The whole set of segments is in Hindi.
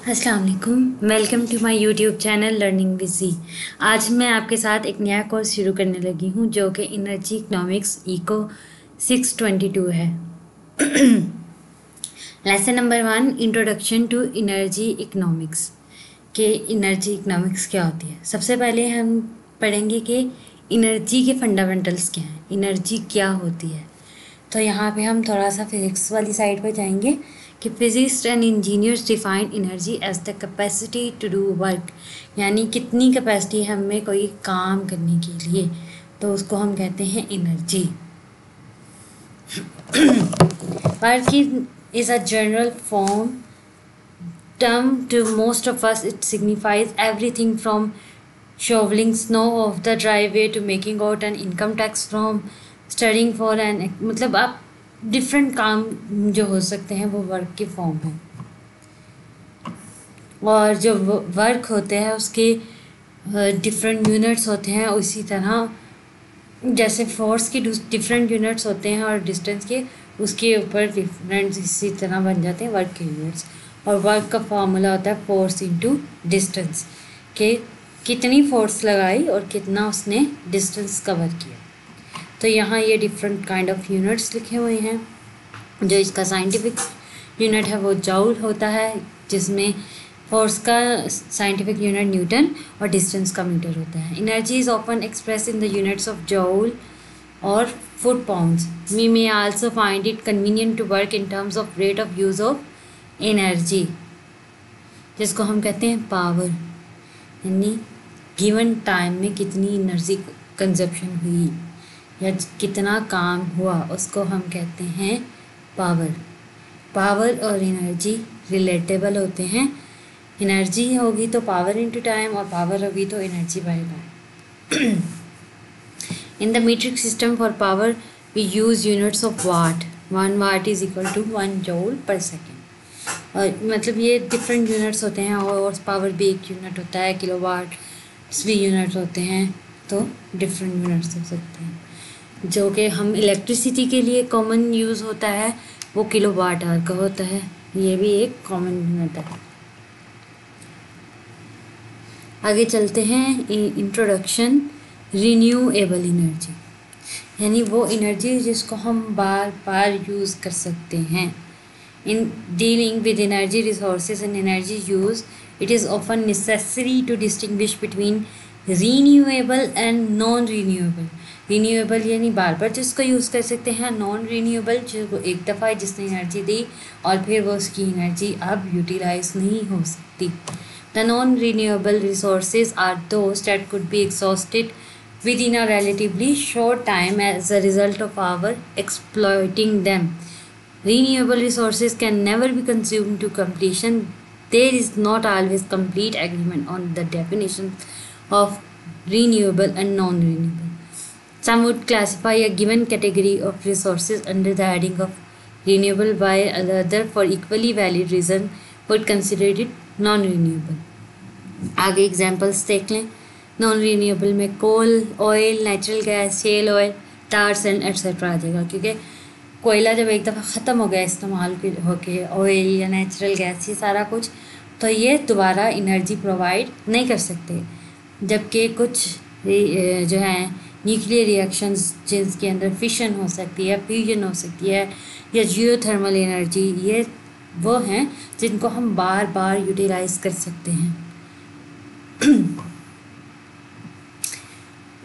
अस्सलाम वालेकुम, welcome to my YouTube channel learning with Zee. आज मैं आपके साथ एक नया कोर्स शुरू करने लगी हूँ जो कि एनर्जी इकोनॉमिक्स इको 622 है। Lesson number 1, introduction to energy economics. कि एनर्जी इकोनॉमिक्स क्या होती है। सबसे पहले हम पढ़ेंगे कि एनर्जी के फंडामेंटल्स क्या हैं, एनर्जी क्या होती है। तो यहाँ पे हम थोड़ा सा फिज़िक्स वाली साइड पर जाएंगे कि physicist and engineers define energy as the capacity to do work, यानी कितनी कैपेसिटी है हमें कोई काम करने के लिए, तो उसको हम कहते हैं energy. Work is a general form term to most of us. It signifies everything from shoveling snow off the driveway to making out an income tax from studying for an मतलब आप डिफरेंट काम जो हो सकते हैं वो वर्क के फॉर्म है। और जो वर्क होते हैं उसके डिफरेंट यूनिट्स होते हैं, उसी तरह जैसे फोर्स के डिफरेंट यूनिट्स होते हैं और डिस्टेंस के उसके ऊपर डिफरेंट इसी तरह बन जाते हैं वर्क के यूनिट्स। और वर्क का फार्मूला होता है फोर्स इनटू डिस्टेंस, के कितनी फोर्स लगाई और कितना उसने डिस्टेंस कवर किया। तो यहाँ ये डिफरेंट काइंड ऑफ यूनिट्स लिखे हुए हैं। जो इसका साइंटिफिक यूनिट है वो जूल होता है, जिसमें फोर्स का साइंटिफिक यूनिट न्यूटन और डिस्टेंस का मीटर होता है। Energy is often express in the units of joule और foot pounds. We may also find it convenient to work in terms of rate of use of energy, जिसको हम कहते हैं पावर, यानी गिवन टाइम में कितनी एनर्जी कंजप्शन हुई या कितना काम हुआ उसको हम कहते हैं पावर। पावर और एनर्जी रिलेटेबल होते हैं। एनर्जी होगी तो पावर इनटू टाइम और पावर होगी तो energy by time. In the metric system for power we use units of watt. 1 watt is equal to 1 joule per second. और मतलब ये डिफरेंट यूनिट्स होते हैं और पावर भी एक यूनिट होता है, किलोवाट भी यूनिट होते हैं, तो डिफरेंट यूनिट्स हो सकते हैं। जो कि हम इलेक्ट्रिसिटी के लिए कॉमन यूज़ होता है वो किलोवाट आवर का होता है, ये भी एक कॉमन यूनिट है। आगे चलते हैं। इंट्रोडक्शन, रिन्यूएबल एनर्जी, यानी वो एनर्जी जिसको हम बार बार यूज़ कर सकते हैं। In dealing with energy resources and energy use, it is often necessary to distinguish between renewable and non-renewable. Renewable यानी बार बार जिसको यूज़ कर सकते हैं, non-renewable जो एक दफ़ा जिसने एनर्जी दी और फिर वो उसकी एनर्जी अब यूटिलाइज नहीं हो सकती। The non-renewable resources are those that could be exhausted within a relatively short time as a result of our exploiting them. Renewable resources can never be consumed to completion. There is not always complete agreement on the definition of renewable and non-renewable. Some would classify a given category of resources under the heading of renewable, while another, for equally valid reason, would consider it non-renewable. आगे एग्जाम्पल्स देख लें। नॉन रीन्यूएबल में coal, oil, natural gas, shale oil, tar sand etcetera आ जाएगा, क्योंकि कोयला जब एक दफ़ा ख़त्म हो गया इस्तेमाल होके, ऑयल या नेचुरल गैस ये सारा कुछ, तो ये दोबारा एनर्जी प्रोवाइड नहीं कर सकते। जबकि कुछ जो हैं न्यूक्लियर रिएक्शंस जिनके अंदर फिशन हो सकती है, फ्यूजन हो सकती है, या जियोथर्मल एनर्जी, ये वो हैं जिनको हम बार बार यूटिलाइज कर सकते हैं।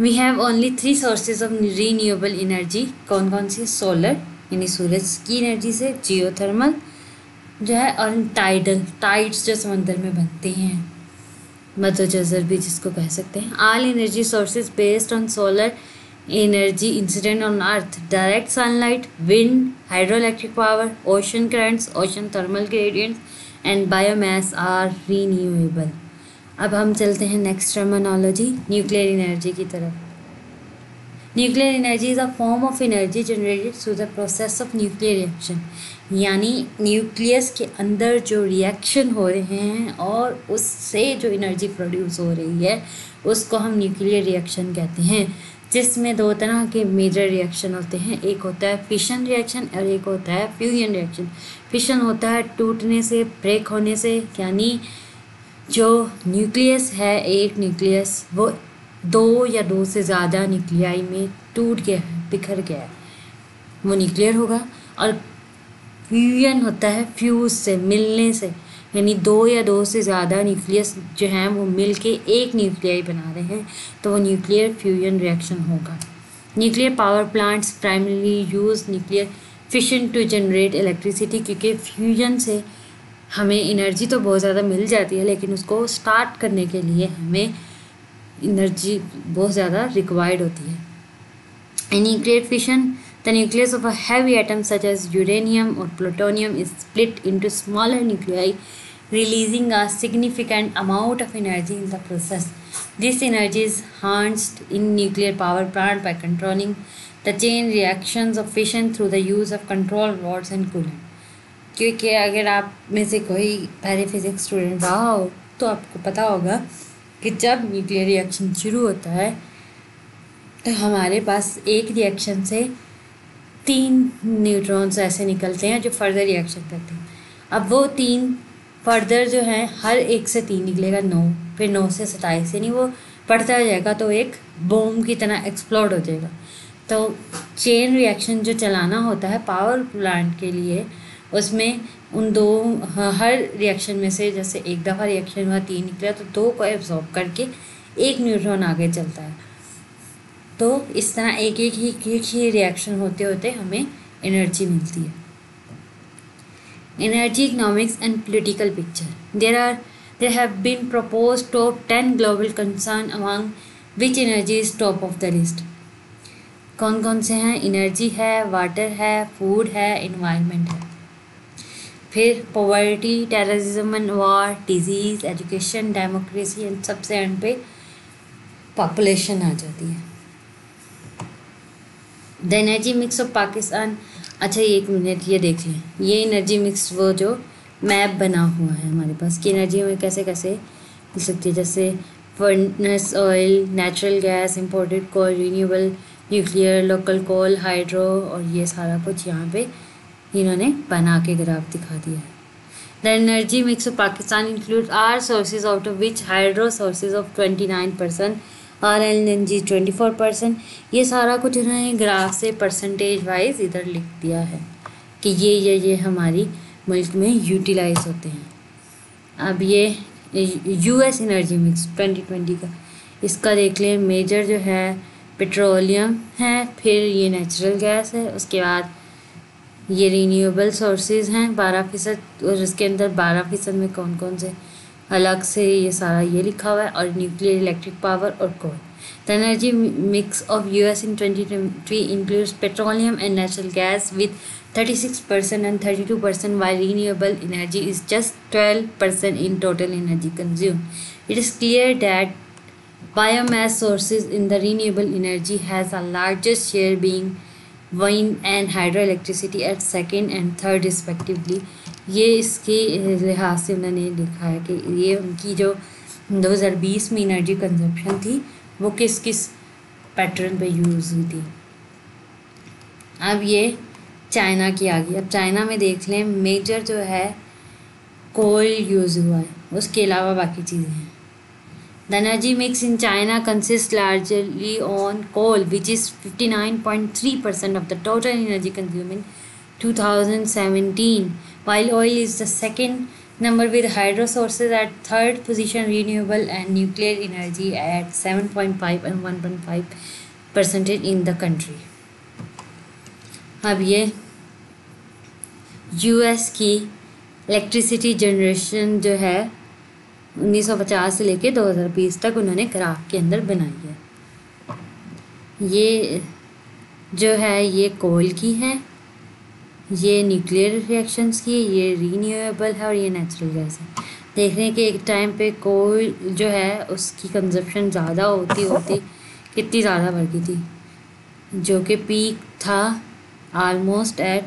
We have only 3 sources of renewable energy. कौन कौन सी? सोलर यानी सूरज की एनर्जी से, जियोथर्मल जो है, और टाइड्स जो समंदर में बनते हैं, मदर जजर भी जिसको कह सकते हैं। All energy sources based on solar energy incident on earth, direct sunlight, wind, hydroelectric power, ocean currents, ocean thermal gradients and biomass are renewable. अब हम चलते हैं नेक्स्ट टर्मिनोलॉजी, न्यूक्लियर एनर्जी की तरफ। Nuclear energy is a form of energy generated through the process of nuclear reaction. यानी न्यूक्लियस के अंदर जो रिएक्शन हो रहे हैं और उससे जो एनर्जी प्रोड्यूस हो रही है उसको हम न्यूक्लियर रिएक्शन कहते हैं, जिसमें दो तरह के मेजर रिएक्शन होते हैं। एक होता है फिशन रिएक्शन और एक होता है फ्यूजन रिएक्शन। फिशन होता है टूटने से, ब्रेक होने से, यानी जो न्यूक्लियस है, एक न्यूक्लियस वो दो या दो से ज़्यादा न्यूक्लियाई में टूट गया है, बिखर गया है, वो न्यूक्लियर होगा। और फ्यूजन होता है फ्यूज से, मिलने से, यानी दो या दो से ज़्यादा न्यूक्लियस जो हैं वो मिल के एक न्यूक्लियाई बना रहे हैं, तो वो न्यूक्लियर फ्यूजन रिएक्शन होगा। Nuclear power plants primarily use nuclear fission to generate electricity, क्योंकि फ्यूजन से हमें एनर्जी तो बहुत ज़्यादा मिल जाती है, लेकिन उसको स्टार्ट करने के लिए हमें एनर्जी बहुत ज़्यादा रिक्वायर्ड होती है। In nuclear fission, the nucleus of a heavy atom such as uranium or plutonium is split into smaller nuclei, releasing a significant amount of energy in the process. This energy is harnessed in nuclear power plant by controlling the chain reactions of fission through the use of control rods and coolant. क्योंकि अगर आप में से कोई पहले फिजिक्स स्टूडेंट रहा हो तो आपको पता होगा कि जब न्यूक्लियर रिएक्शन शुरू होता है तो हमारे पास एक रिएक्शन से 3 न्यूट्रॉन्स ऐसे निकलते हैं जो फर्दर रिएक्शन करते हैं। अब वो 3 फर्दर जो हैं, हर एक से 3 निकलेगा 9, फिर 9 से 27, यानी वो बढ़ता जाएगा तो एक बम की तरह एक्सप्लोड हो जाएगा। तो चेन रिएक्शन जो चलाना होता है पावर प्लांट के लिए, उसमें उन दो हर रिएक्शन में से जैसे एक दफ़ा रिएक्शन हुआ 3 निकला तो 2 को एब्जॉर्ब करके एक न्यूट्रॉन आगे चलता है। तो इस तरह एक ही रिएक्शन होते होते हमें एनर्जी मिलती है। Energy economics and political picture. There have been proposed top 10 global concern among which energy is top of the list. कौन कौन से हैं? एनर्जी है, वाटर है, फूड है, एनवायरनमेंट है। फिर poverty, terrorism and war, disease, education, democracy and सबसे एंड पे पॉपुलेशन आ जाती है। The energy mix of Pakistan. अच्छा ये 1 मिनट ये देख लें, ये एनर्जी मिक्स वो जो मैप बना हुआ है हमारे पास कि एनर्जी में कैसे कैसे मिल सकती है, जैसे furnace oil, natural gas, imported coal, renewable, nuclear, local coal, hydro, और ये सारा कुछ यहाँ पे इन्होंने बना के ग्राफ दिखा दिया है। The energy mix of Pakistan include are sources out of which hydro sources of 29%, और LNG 24%। ये सारा कुछ इन्होंने ग्राफ से परसेंटेज वाइज इधर लिख दिया है कि ये हमारी मुल्क में यूटिलाइज होते हैं। अब ये US एनर्जी मिक्स 2020 का, इसका देख लें। मेजर जो है पेट्रोलियम है, फिर ये नेचुरल गैस है, उसके बाद ये रिन्यूएबल सोर्सेज हैं 12%, और इसके अंदर 12% में कौन कौन से अलग से ये सारा ये लिखा हुआ है, और न्यूक्लियर, इलेक्ट्रिक पावर और coal. The energy mix of US in 2023 includes petroleum and natural gas with 36% and 32%, while renewable energy is just 12% in total energy consumed. It is clear that biomass sources in the renewable energy has a largest share, being wind and hydroelectricity at second and third respectively. ये इसके लिहाज से उन्होंने लिखा है कि ये उनकी जो 2020 में एनर्जी कंजप्शन थी वो किस किस पैटर्न पे यूज़ हुई थी। अब ये चाइना की आ गई। अब चाइना में देख लें, मेजर जो है कोल यूज़ हुआ है, उसके अलावा बाकी चीज़ें हैं। The energy mix in China consists largely on coal, which is 59.3% of the total energy consumed in 2017, while oil is the second number, with hydro sources at third position, renewable and nuclear energy at 7.5 and 1.5% in the country. अब ये US की इलेक्ट्रिसिटी जनरेशन जो है 1950 से लेके 2020 तक उन्होंने ग्राफ के अंदर बनाई है। ये जो है ये कोल की है, ये न्यूक्लियर रिएक्शंस की, ये रीन्यूएबल है, और ये नेचुरल गैस है। देख रहे हैं कि एक टाइम पे कोल जो है उसकी कंजप्शन ज़्यादा होती कितनी ज़्यादा बढ़ गई थी, जो कि पीक था ऑलमोस्ट एट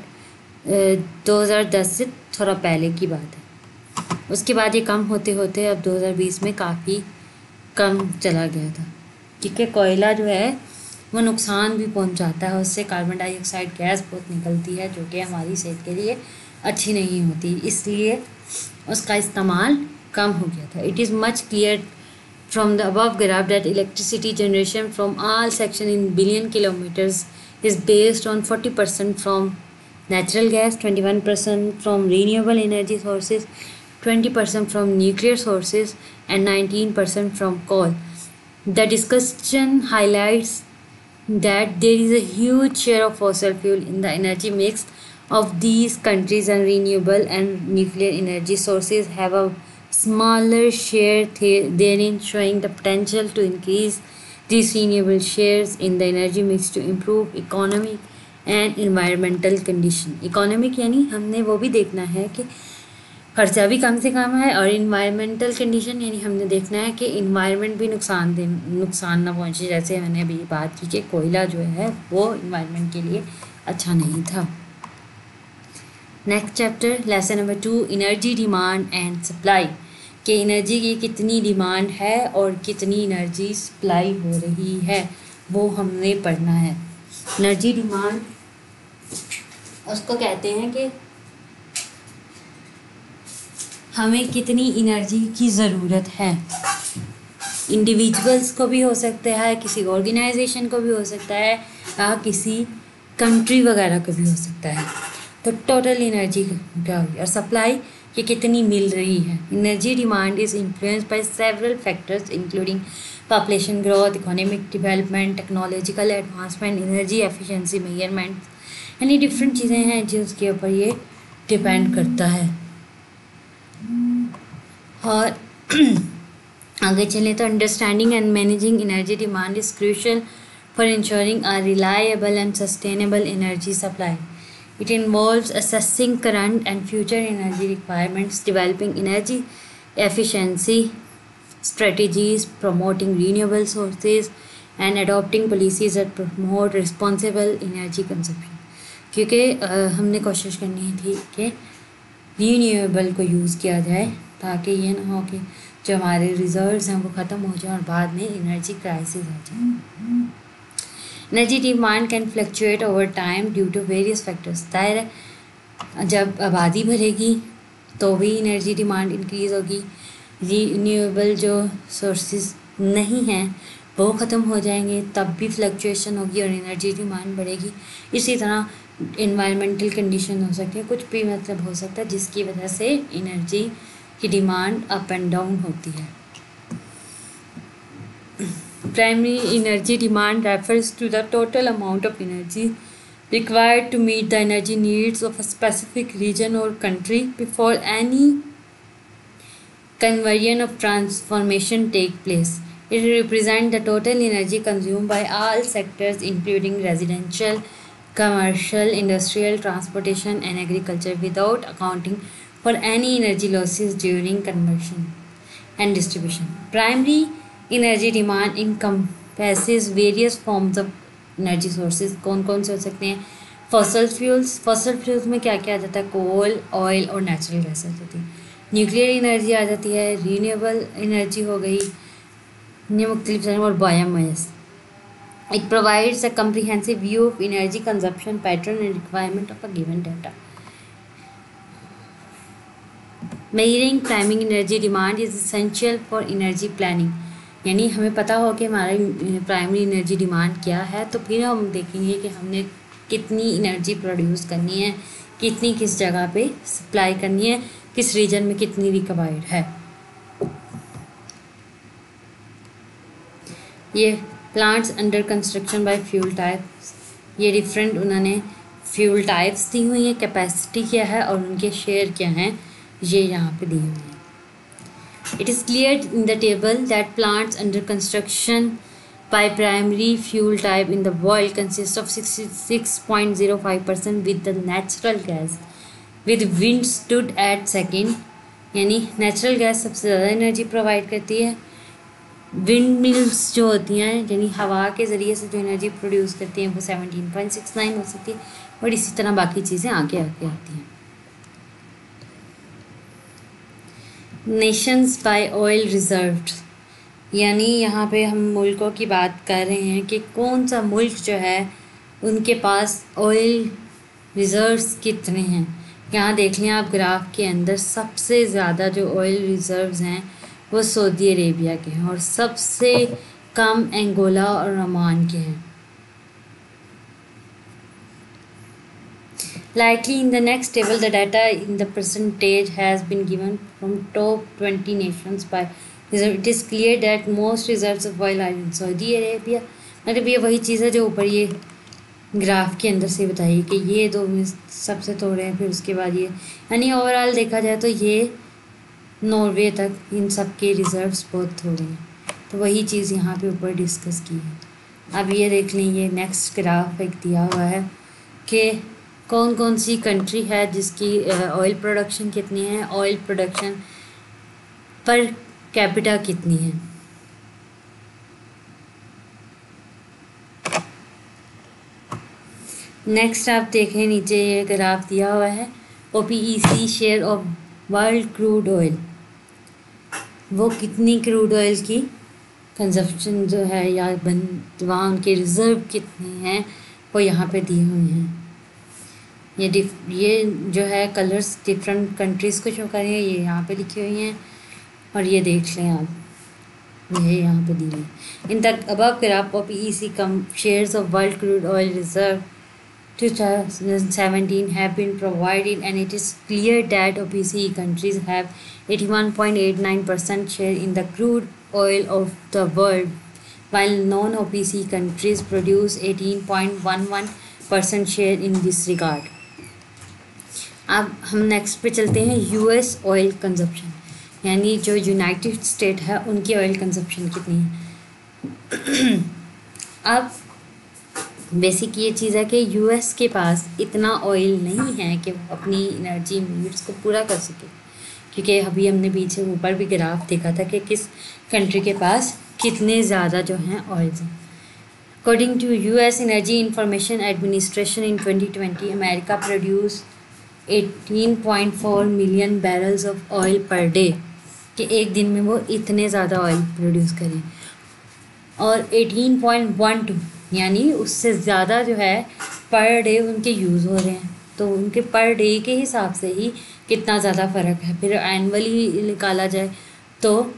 2010 से थोड़ा पहले की बात है। उसके बाद ये कम होते होते अब 2020 में काफ़ी कम चला गया था, क्योंकि कोयला जो है वो नुकसान भी पहुंचाता है, उससे कार्बन डाइऑक्साइड गैस बहुत निकलती है जो कि हमारी सेहत के लिए अच्छी नहीं होती, इसलिए उसका इस्तेमाल कम हो गया था। It is much clear from the above graph that electricity generation from all section in billion kilometers is based on 40% from natural gas, 21% from renewable energy sources, 20% from nuclear sources, and 19% from coal. The discussion highlights that there is a huge share of fossil fuel in the energy mix of these countries, and renewable and nuclear energy sources have a smaller share therein, showing the potential to increase these renewable shares in the energy mix to improve economic and environmental condition. Economic यानी हमने वो भी देखना है कि खर्चा भी कम से कम है, और इन्वायरमेंटल कंडीशन यानी हमने देखना है कि इन्वायरमेंट भी नुकसान ना पहुँचे, जैसे मैंने अभी बात की कि कोयला जो है वो इन्वायरमेंट के लिए अच्छा नहीं था। Next chapter, lesson number 2, energy demand and supply, कि एनर्जी की कितनी डिमांड है और कितनी एनर्जी सप्लाई हो रही है वो हमने पढ़ना है। एनर्जी डिमांड उसको कहते हैं कि हमें कितनी एनर्जी की ज़रूरत है। इंडिविजुअल्स को भी हो सकता है, किसी ऑर्गेनाइजेशन को भी हो सकता है, या किसी कंट्री वगैरह को भी हो सकता है। तो टोटल एनर्जी क्या होगी, और सप्लाई कि कितनी मिल रही है। Energy demand is influenced by several factors including population growth, economic development, technological advancement, energy efficiency measurement, यानी डिफरेंट चीज़ें हैं जिसके ऊपर ये डिपेंड करता है। और आगे चलें तो understanding and managing energy demand is crucial for ensuring a reliable and sustainable energy supply. It involves assessing current and future energy requirements, developing energy efficiency strategies, promoting renewable sources, and adopting policies that promote responsible energy consumption. क्योंकि हमने कोशिश करनी थी कि रीन्यूएबल को यूज़ किया जाए, ताकि ये ना हो कि जो हमारे रिजर्व्स हैं वो ख़त्म हो जाए और बाद में एनर्जी क्राइसिस आ जाए. Energy demand can fluctuate over time due to various factors. दायर है जब आबादी बढ़ेगी तो भी एनर्जी डिमांड इंक्रीज़ होगी, रीन्यूएबल जो सोर्सेज नहीं हैं वो ख़त्म हो जाएंगे, तब भी फ्लक्चुएशन होगी और एनर्जी डिमांड बढ़ेगी. इसी तरह इन्वायरमेंटल कंडीशन हो सकती है, कुछ भी मतलब हो सकता है जिसकी वजह से एनर्जी की डिमांड अप एंड डाउन होती है. Primary energy demand refers to the total amount of energy required to meet the energy needs of a specific region or country before any conversion of transformation take place. It represents the total energy consumed by all sectors including residential, commercial, industrial, transportation and agriculture without accounting for any energy losses during conversion and distribution. Primary energy demand encompasses various forms of energy sources. कौन कौन से हो सकते हैं? फॉसल फ्यूल्स में क्या क्या आ जाता है? कोल, ऑयल और नेचुरल गैस आ जाती है. न्यूक्लियर एनर्जी आ जाती है, रीन्यूएबल एनर्जी हो गई, मुख्तलिफ और biomass. It provides a comprehensive view of energy consumption pattern and requirement of a given data. Measuring primary energy demand is essential for energy planning. यानी हमें पता हो कि हमारी प्राइमरी एनर्जी डिमांड क्या है, तो फिर हम देखेंगे कि हमने कितनी एनर्जी प्रोड्यूस करनी है, कितनी किस जगह पे सप्लाई करनी है, किस रीजन में कितनी रिक्वायर्ड है. ये plants under construction by fuel types, ये डिफरेंट उन्होंने फ्यूल टाइप्स दी हुई हैं, कैपेसिटी क्या है और उनके शेयर क्या हैं, ये यहाँ पे दी हुई है. It is clear in the table that plants under construction by primary fuel type in the world consist of 66.05% with the natural gas, with wind stood at second. यानी नेचुरल गैस सबसे ज़्यादा एनर्जी प्रोवाइड करती है. विंड मिल्स जो होती हैं यानी हवा के ज़रिए से जो एनर्जी प्रोड्यूस करती हैं वो 17.69 हो सकती है. और इसी तरह बाकी चीज़ें आगे आगे आती हैं। नेशंस बाय ऑयल रिजर्व्स, यानी यहाँ पे हम मुल्कों की बात कर रहे हैं कि कौन सा मुल्क जो है उनके पास ऑयल रिजर्व्स कितने हैं। यहाँ देख लें आप ग्राफ के अंदर, सबसे ज़्यादा जो ऑयल रिजर्व्स हैं वो सऊदी अरेबिया के हैं और सबसे कम अंगोला और ओमान के हैं। Likely in the next table, the data in the percentage has been given from top 20 nations by reserve. It is clear that most reserves of oil are in Saudi Arabia. मतलब ये वही चीज़ है जो ऊपर ये ग्राफ के अंदर से बताइए कि ये दो में सबसे थोड़े हैं, फिर उसके बाद ये, यानी ओवरऑल देखा जाए तो ये नॉर्वे तक इन सब के रिजर्व्स बहुत थोड़े हैं। तो वही चीज़ यहाँ पे ऊपर डिस्कस की है। अब ये देख लें, ये नेक्स्ट ग्राफ एक दिया हुआ है कि कौन कौन सी कंट्री है जिसकी ऑयल प्रोडक्शन कितनी है, ऑयल प्रोडक्शन पर कैपिटा कितनी है। नेक्स्ट आप देखें, नीचे ये ग्राफ दिया हुआ है OPEC share of world crude oil, वो कितनी क्रूड ऑयल की कंजप्शन जो है या वहाँ उनके रिज़र्व कितने हैं वो यहाँ पे दिए हुए हैं। ये जो है कलर्स डिफरेंट कंट्रीज़ को शो कर रही है, ये यहाँ पे लिखी हुई हैं और ये देख लें आप, ये यहाँ पे दी हुई। In the above graph OPEC come shares of world crude oil reserve 2017 have been provided, and it is clear that OPEC countries have 81.89% share in the crude oil of the world, while non-OPEC countries produce 18.11% share in this regard. अब हम नेक्स्ट पे चलते हैं, US ऑयल कंजप्शन, यानी जो यूनाइटेड स्टेट है उनकी ऑयल कंजप्शन कितनी है। अब बेसिक ये चीज़ है कि US के पास इतना ऑयल नहीं है कि वो अपनी एनर्जी नीड्स को पूरा कर सके, क्योंकि अभी हमने पीछे ऊपर भी ग्राफ देखा था कि किस कंट्री के पास कितने ज़्यादा जो हैं ऑयल्स हैं। According to US energy information administration in 2020, America produce 18.4 million barrels of oil per day, कि एक दिन में वो इतने ज़्यादा ऑयल प्रोड्यूस करें, और 18.12 यानी उससे ज़्यादा जो है पर डे उनके यूज़ हो रहे हैं। तो उनके पर डे के हिसाब से ही कितना ज़्यादा फ़र्क है, फिर एनुअली निकाला जाए तो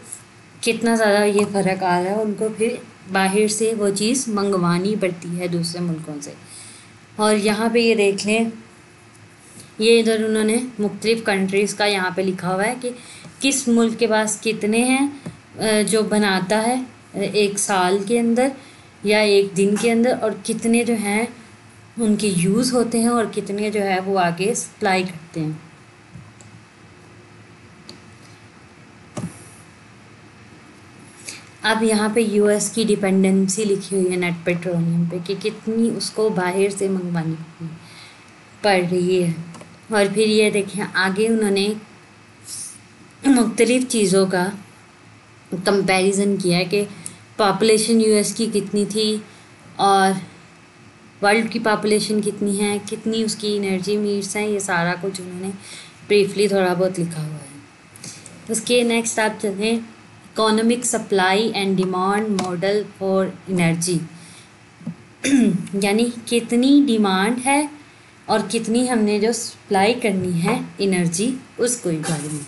कितना ज़्यादा ये फ़र्क आ रहा है, उनको फिर बाहर से वो चीज़ मंगवानी पड़ती है दूसरे मुल्कों से। और यहाँ पे ये देख लें, ये इधर उन्होंने मुख्तलिफ़ कंट्रीज़ का यहाँ पे लिखा हुआ है कि किस मुल्क के पास कितने हैं जो बनाता है एक साल के अंदर या एक दिन के अंदर, और कितने जो हैं उनके यूज़ होते हैं और कितने जो है वो आगे सप्लाई करते हैं। अब यहाँ पे US की डिपेंडेंसी लिखी हुई है नेट पेट्रोलियम पे कि कितनी उसको बाहर से मंगवानी पड़ रही है। और फिर ये देखें आगे उन्होंने मुख्तलिफ़ चीज़ों का कंपैरिजन किया है कि पॉपुलेशन US की कितनी थी और वर्ल्ड की पॉपुलेशन कितनी है, कितनी उसकी एनर्जी नीड्स हैं, ये सारा कुछ उन्होंने ब्रीफली थोड़ा बहुत लिखा हुआ है। उसके नेक्स्ट आप चलें, economic supply and demand model for energy, यानी कितनी डिमांड है और कितनी हमने जो सप्लाई करनी है एनर्जी उसको बारे में।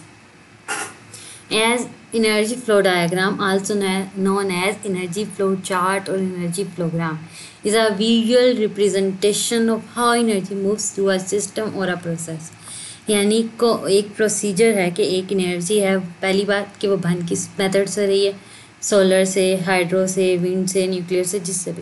As energy flow diagram, also known as energy flow chart or energy flowgram, is a visual representation of how energy moves through a system or a process। यानी को एक प्रोसीजर है कि एक एनर्जी है, पहली बात कि वो बन किस मेथड से रही है, सोलर से, हाइड्रो से, विंड से, न्यूक्लियर से, जिससे भी,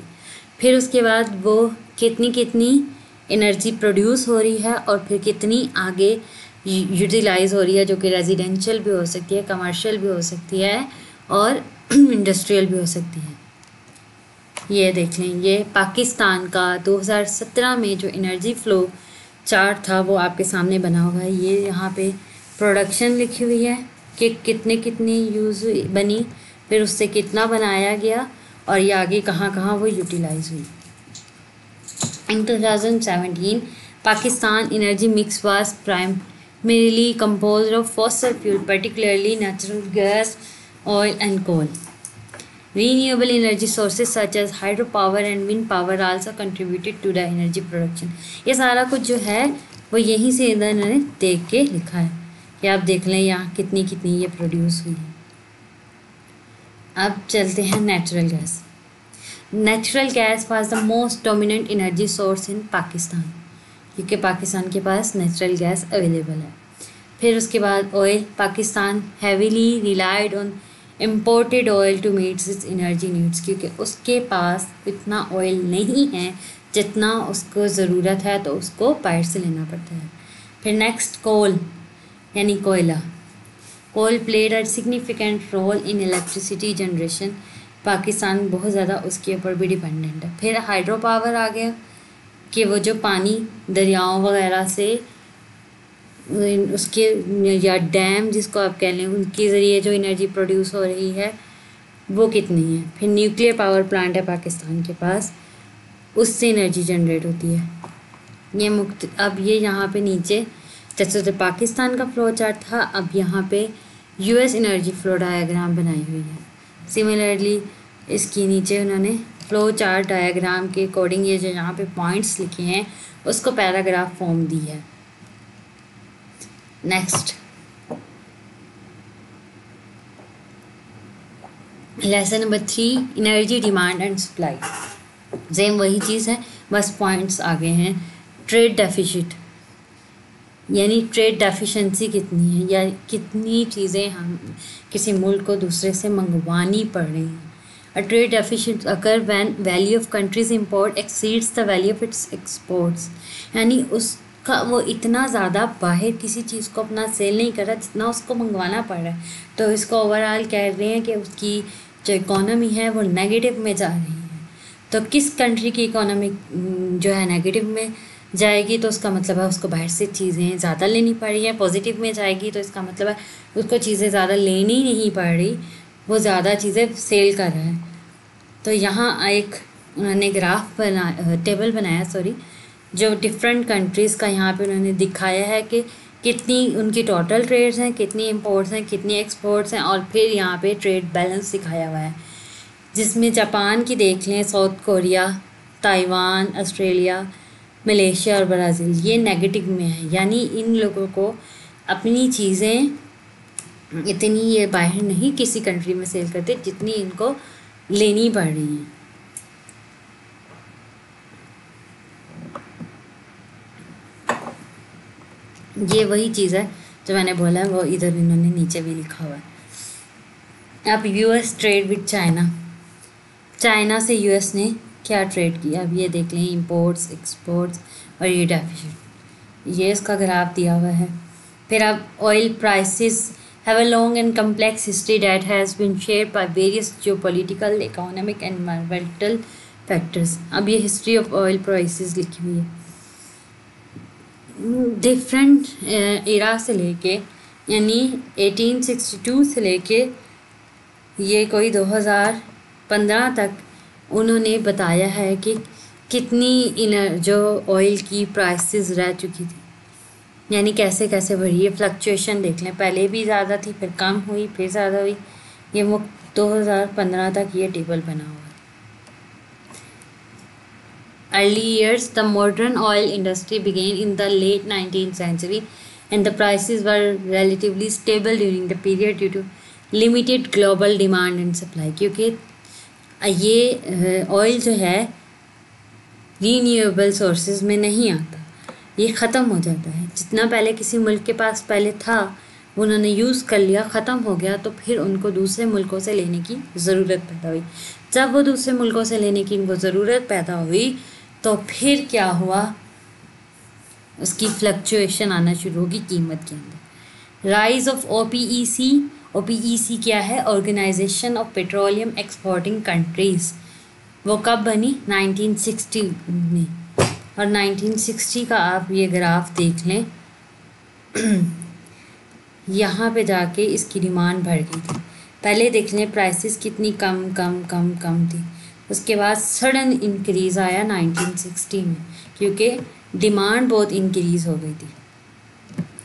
फिर उसके बाद वो कितनी कितनी एनर्जी प्रोड्यूस हो रही है और फिर कितनी आगे यूटिलाइज़ हो रही है, जो कि रेजिडेंशियल भी हो सकती है, कमर्शियल भी हो सकती है और इंडस्ट्रियल भी हो सकती है। ये देख लें, ये पाकिस्तान का 2017 में जो एनर्जी फ्लो चार्ट था वो आपके सामने बना हुआ है। ये यहाँ पे प्रोडक्शन लिखी हुई है कि कितने कितनी यूज़ बनी, फिर उससे कितना बनाया गया और ये आगे कहाँ कहाँ वो यूटिलाइज़ हुई। In 2017, Pakistan energy mix was primarily composed of fossil fuel, particularly natural gas, oil and coal. Renewable energy sources such as hydropower and wind power also contributed to the energy production. ये सारा कुछ जो है वो यहीं से इन्होंने देख के लिखा है कि आप देख लें यहाँ कितनी कितनी ये प्रोड्यूस हुई है। अब चलते हैं natural gas. Natural gas was the most dominant energy source इन पाकिस्तान, क्योंकि पाकिस्तान के पास नेचुरल गैस अवेलेबल है। फिर उसके बाद oil, Pakistan heavily relied on imported oil to meets its energy needs, क्योंकि उसके पास इतना ऑयल नहीं है जितना उसको ज़रूरत है, तो उसको बाहर से लेना पड़ता है। फिर नेक्स्ट कोल यानी कोयला। Coal played a significant role in electricity generation, Pakistan बहुत ज़्यादा उसके ऊपर भी डिपेंडेंट है। फिर हाइड्रो पावर आ गया कि वो जो पानी दरियाओं वगैरह से उसके या डैम जिसको आप कह लें उनके ज़रिए जो एनर्जी प्रोड्यूस हो रही है वो कितनी है। फिर न्यूक्लियर पावर प्लांट है पाकिस्तान के पास, उससे एनर्जी जनरेट होती है। ये मुक्त अब ये यहाँ पे नीचे जैसे तो पाकिस्तान का फ्लो चार्ट था, अब यहाँ पे यूएस एनर्जी फ्लो डायग्राम बनाई हुई है। सिमिलरली इसके नीचे उन्होंने फ्लो चार्ट डायग्राम के अकॉर्डिंग ये जो यहाँ पे पॉइंट्स लिखे हैं उसको पैराग्राफ फॉर्म दी है। Next lesson number 3, energy demand and supply. Same वही चीज़ है, बस पॉइंट्स आगे हैं। ट्रेड डेफिसिट यानी ट्रेड डेफिशिएंसी कितनी है या कितनी चीज़ें हम किसी मुल्क को दूसरे से मंगवानी पड़ रही हैं। अ trade deficit occur when value of countries import exceeds the value of its exports, यानी उसका वो इतना ज़्यादा बाहर किसी चीज़ को अपना सेल नहीं कर रहा जितना उसको मंगवाना पड़ रहा है। तो इसको ओवरऑल कह रहे हैं कि उसकी जो इकोनॉमी है वो नेगेटिव में जा रही है। तो किस कंट्री की इकोनॉमी जो है नेगेटिव में जाएगी तो उसका मतलब है उसको बाहर से चीज़ें ज़्यादा लेनी पड़ रही है। पॉजिटिव में जाएगी तो इसका मतलब है उसको चीज़ें ज़्यादा लेनी नहीं पड़ रही, वो ज़्यादा चीज़ें सेल कर रहा है। तो यहाँ एक उन्होंने ग्राफ टेबल बनाया जो डिफरेंट कंट्रीज़ का यहाँ पे उन्होंने दिखाया है कि कितनी उनकी टोटल ट्रेड्स हैं, कितनी इंपोर्ट्स हैं, कितनी एक्सपोर्ट्स हैं, और फिर यहाँ पे ट्रेड बैलेंस दिखाया हुआ है जिसमें जापान की देख लें, south Korea, Taiwan, Australia, Malaysia और ब्राज़ील ये नेगेटिव में है। यानी इन लोगों को अपनी चीज़ें इतनी ये बाहर नहीं किसी कंट्री में सेल करते जितनी इनको लेनी पड़ रही हैं। ये वही चीज़ है जो मैंने बोला है, वो इधर इन्होंने नीचे भी लिखा हुआ है। अब US trade with China, China से यूएस ने क्या ट्रेड किया अब ये देख लें, इंपोर्ट्स, एक्सपोर्ट्स और ये डेफिसिट, ये इसका ग्राफ दिया हुआ है। फिर अब oil prices have a long and complex history that has been shared by various geopolitical, economic and environmental factors. अब ये हिस्ट्री ऑफ ऑयल प्राइसेस लिखी हुई है डिफरेंट एरा से लेके, यानी 1862 से लेके ये कोई 2015 तक उन्होंने बताया है कि कितनी जो ऑयल की प्राइसेस रह चुकी थी, यानी कैसे कैसे बढ़ी है। फ्लक्चुएशन देख लें, पहले भी ज़्यादा थी, फिर कम हुई, फिर ज़्यादा हुई। ये वो 2015 तक ये टेबल बना हुआ है। Early years, the modern oil industry began in the late 19th century and the prices were relatively stable during the period due to limited global demand and supply, क्योंकि ये ऑयल जो है रीन्यूएबल सोर्सेज में नहीं आता, ये ख़त्म हो जाता है। जितना पहले किसी मुल्क के पास पहले था वो उन्होंने यूज़ कर लिया, ख़त्म हो गया, तो फिर उनको दूसरे मुल्कों से लेने की ज़रूरत पैदा हुई। जब वो दूसरे मुल्कों से लेने की इनको ज़रूरत पैदा हुई तो फिर क्या हुआ, उसकी फ्लक्चुएशन आना शुरू होगी कीमत के अंदर। राइज ऑफ OPEC, OPEC क्या है, organisation of petroleum exporting countries, वो कब बनी, 1960 में। और 1960 का आप ये ग्राफ देख लें, यहाँ पे जाके इसकी डिमांड बढ़ गई थी। पहले देख लें प्राइसेस कितनी कम कम थी, उसके बाद सडन इंक्रीज़ आया 1960 में, क्योंकि डिमांड बहुत इंक्रीज़ हो गई थी।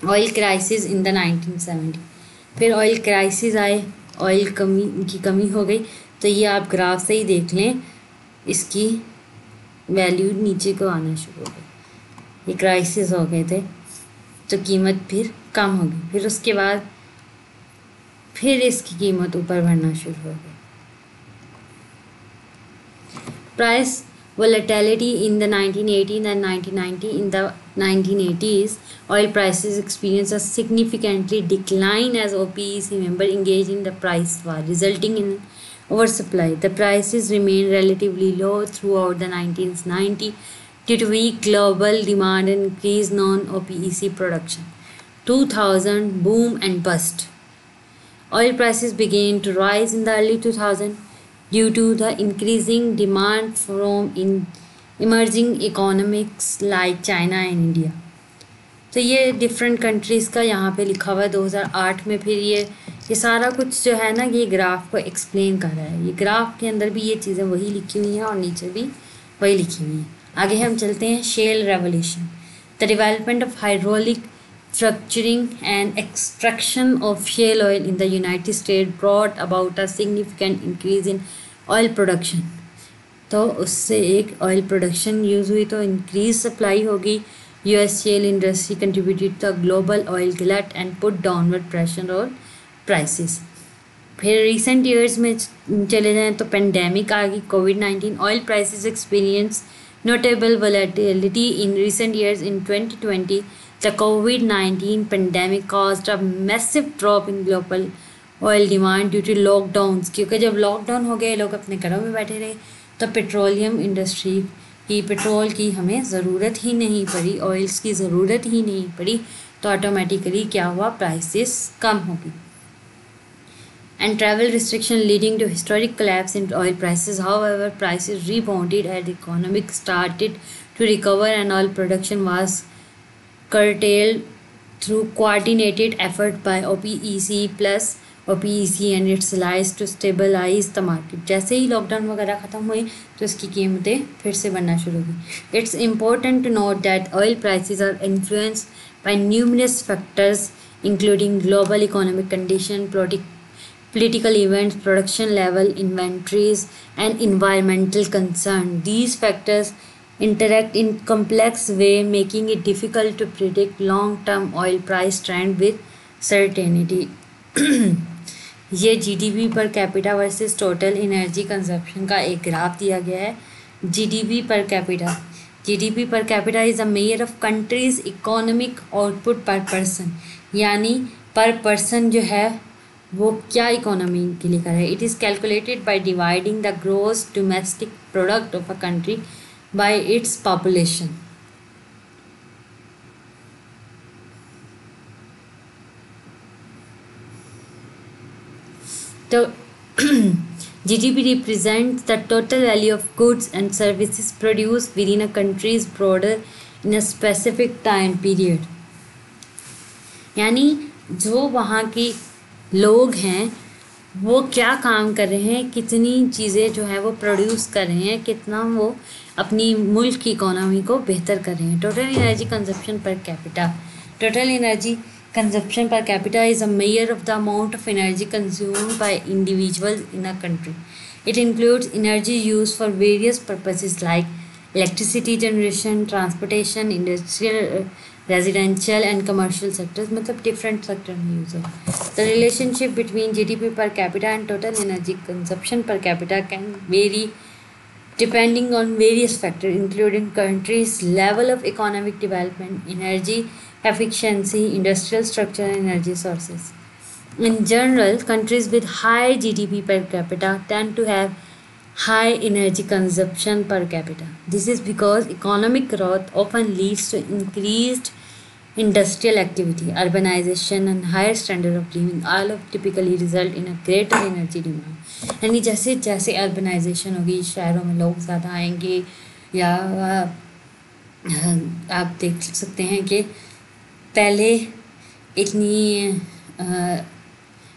ऑयल क्राइसिस इन द 1970, फिर ऑयल क्राइसिस आए, ऑयल की कमी हो गई। तो ये आप ग्राफ से ही देख लें, इसकी वैल्यू नीचे को आना शुरू हो गई, ये क्राइसिस हो गए थे तो कीमत फिर कम हो गई, फिर उसके बाद फिर इसकी कीमत ऊपर बढ़ना शुरू हो गई। Price volatility in the 1980s and 1990. In the 1980s, oil prices experienced a significantly decline as OPEC members engaged in the price war, resulting in oversupply. The prices remained relatively low throughout the 1990s due to weak global demand and increased non-OPEC production. 2000 boom and bust. Oil prices began to rise in the early 2000s due to the increasing demand from emerging economies like China and India. तो ये डिफरेंट कंट्रीज़ का यहाँ पे लिखा हुआ है 2008 में। फिर ये सारा कुछ जो है ना, ये ग्राफ को एक्सप्लेन कर रहा है। ये ग्राफ के अंदर भी ये चीज़ें वही लिखी हुई हैं और नीचे भी वही लिखी हुई हैं। आगे हम चलते हैं, shale revolution. The development of hydraulic fracturing and extraction of shale oil in the United States brought about a significant increase in oil production. तो उससे एक ऑयल प्रोडक्शन यूज़ हुई तो इंक्रीज सप्लाई होगी। US shale industry contributed to global oil glut and put downward pressure on prices. फिर रिसेंट ईयर्स में चले जाएं तो पेंडेमिक आ गई, COVID-19. Oil prices experience notable volatility in recent years. In 2020, the COVID-19 pandemic caused a massive drop in global oil demand due to lockdowns, क्योंकि जब लॉकडाउन हो गए लोग अपने घरों में बैठे रहे तो पेट्रोलियम इंडस्ट्री की, पेट्रोल की हमें ज़रूरत ही नहीं पड़ी, ऑयल्स की ज़रूरत ही नहीं पड़ी, तो ऑटोमेटिकली क्या हुआ, प्राइसेस कम हो गई। And travel restriction leading to historic collapse in oil prices. However, prices rebounded as the economy started to recover and oil production was curtailed through coordinated effort by OPEC plus OPEC and its allies to stabilize the market. जैसे ही लॉकडाउन वगैरह ख़त्म हुए तो इसकी कीमतें फिर से बढ़ना शुरू हो गई। It's important to note that oil prices are influenced by numerous factors including global economic condition, political events, production level, inventories, and environmental concern. These factors interact in complex way, making it difficult to predict long-term oil price trend with certainty. ये GDP per capita versus total energy consumption का एक ग्राफ दिया गया है। GDP per capita is a measure of countries economic output per person, यानी पर पर्सन जो है वो क्या इकोनॉमी के लिए कर रहा है। It is calculated by dividing the gross domestic product of a country by its population. तो GDP represents the total value of goods and services produced within a country's border in a specific time period, यानी जो वहाँ की लोग हैं वो क्या काम कर रहे हैं, कितनी चीज़ें जो है वो प्रोड्यूस कर रहे हैं, कितना वो अपनी मुल्क की इकोनॉमी को बेहतर कर रहे हैं। Total energy consumption per capita. Total energy consumption per capita is a measure of the amount of energy consumed by individuals in a country. It includes energy used for various purposes like electricity generation, transportation, industrial, residential and commercial sectors, मतलब different sector में use है। The relationship between GDP per capita and total energy consumption per capita can vary depending on various factors including country's level of economic development, energy efficiency, industrial structure and energy sources. In general, countries with high GDP per capita tend to have high energy consumption per capita. This is because economic growth often leads to increased industrial activity, urbanization and higher standard of living. All of typically result in a greater energy demand. यानी जैसे जैसे अर्बनाइजेशन होगी, शहरों में लोग ज़्यादा आएंगे, या आप देख सकते हैं कि पहले इतनी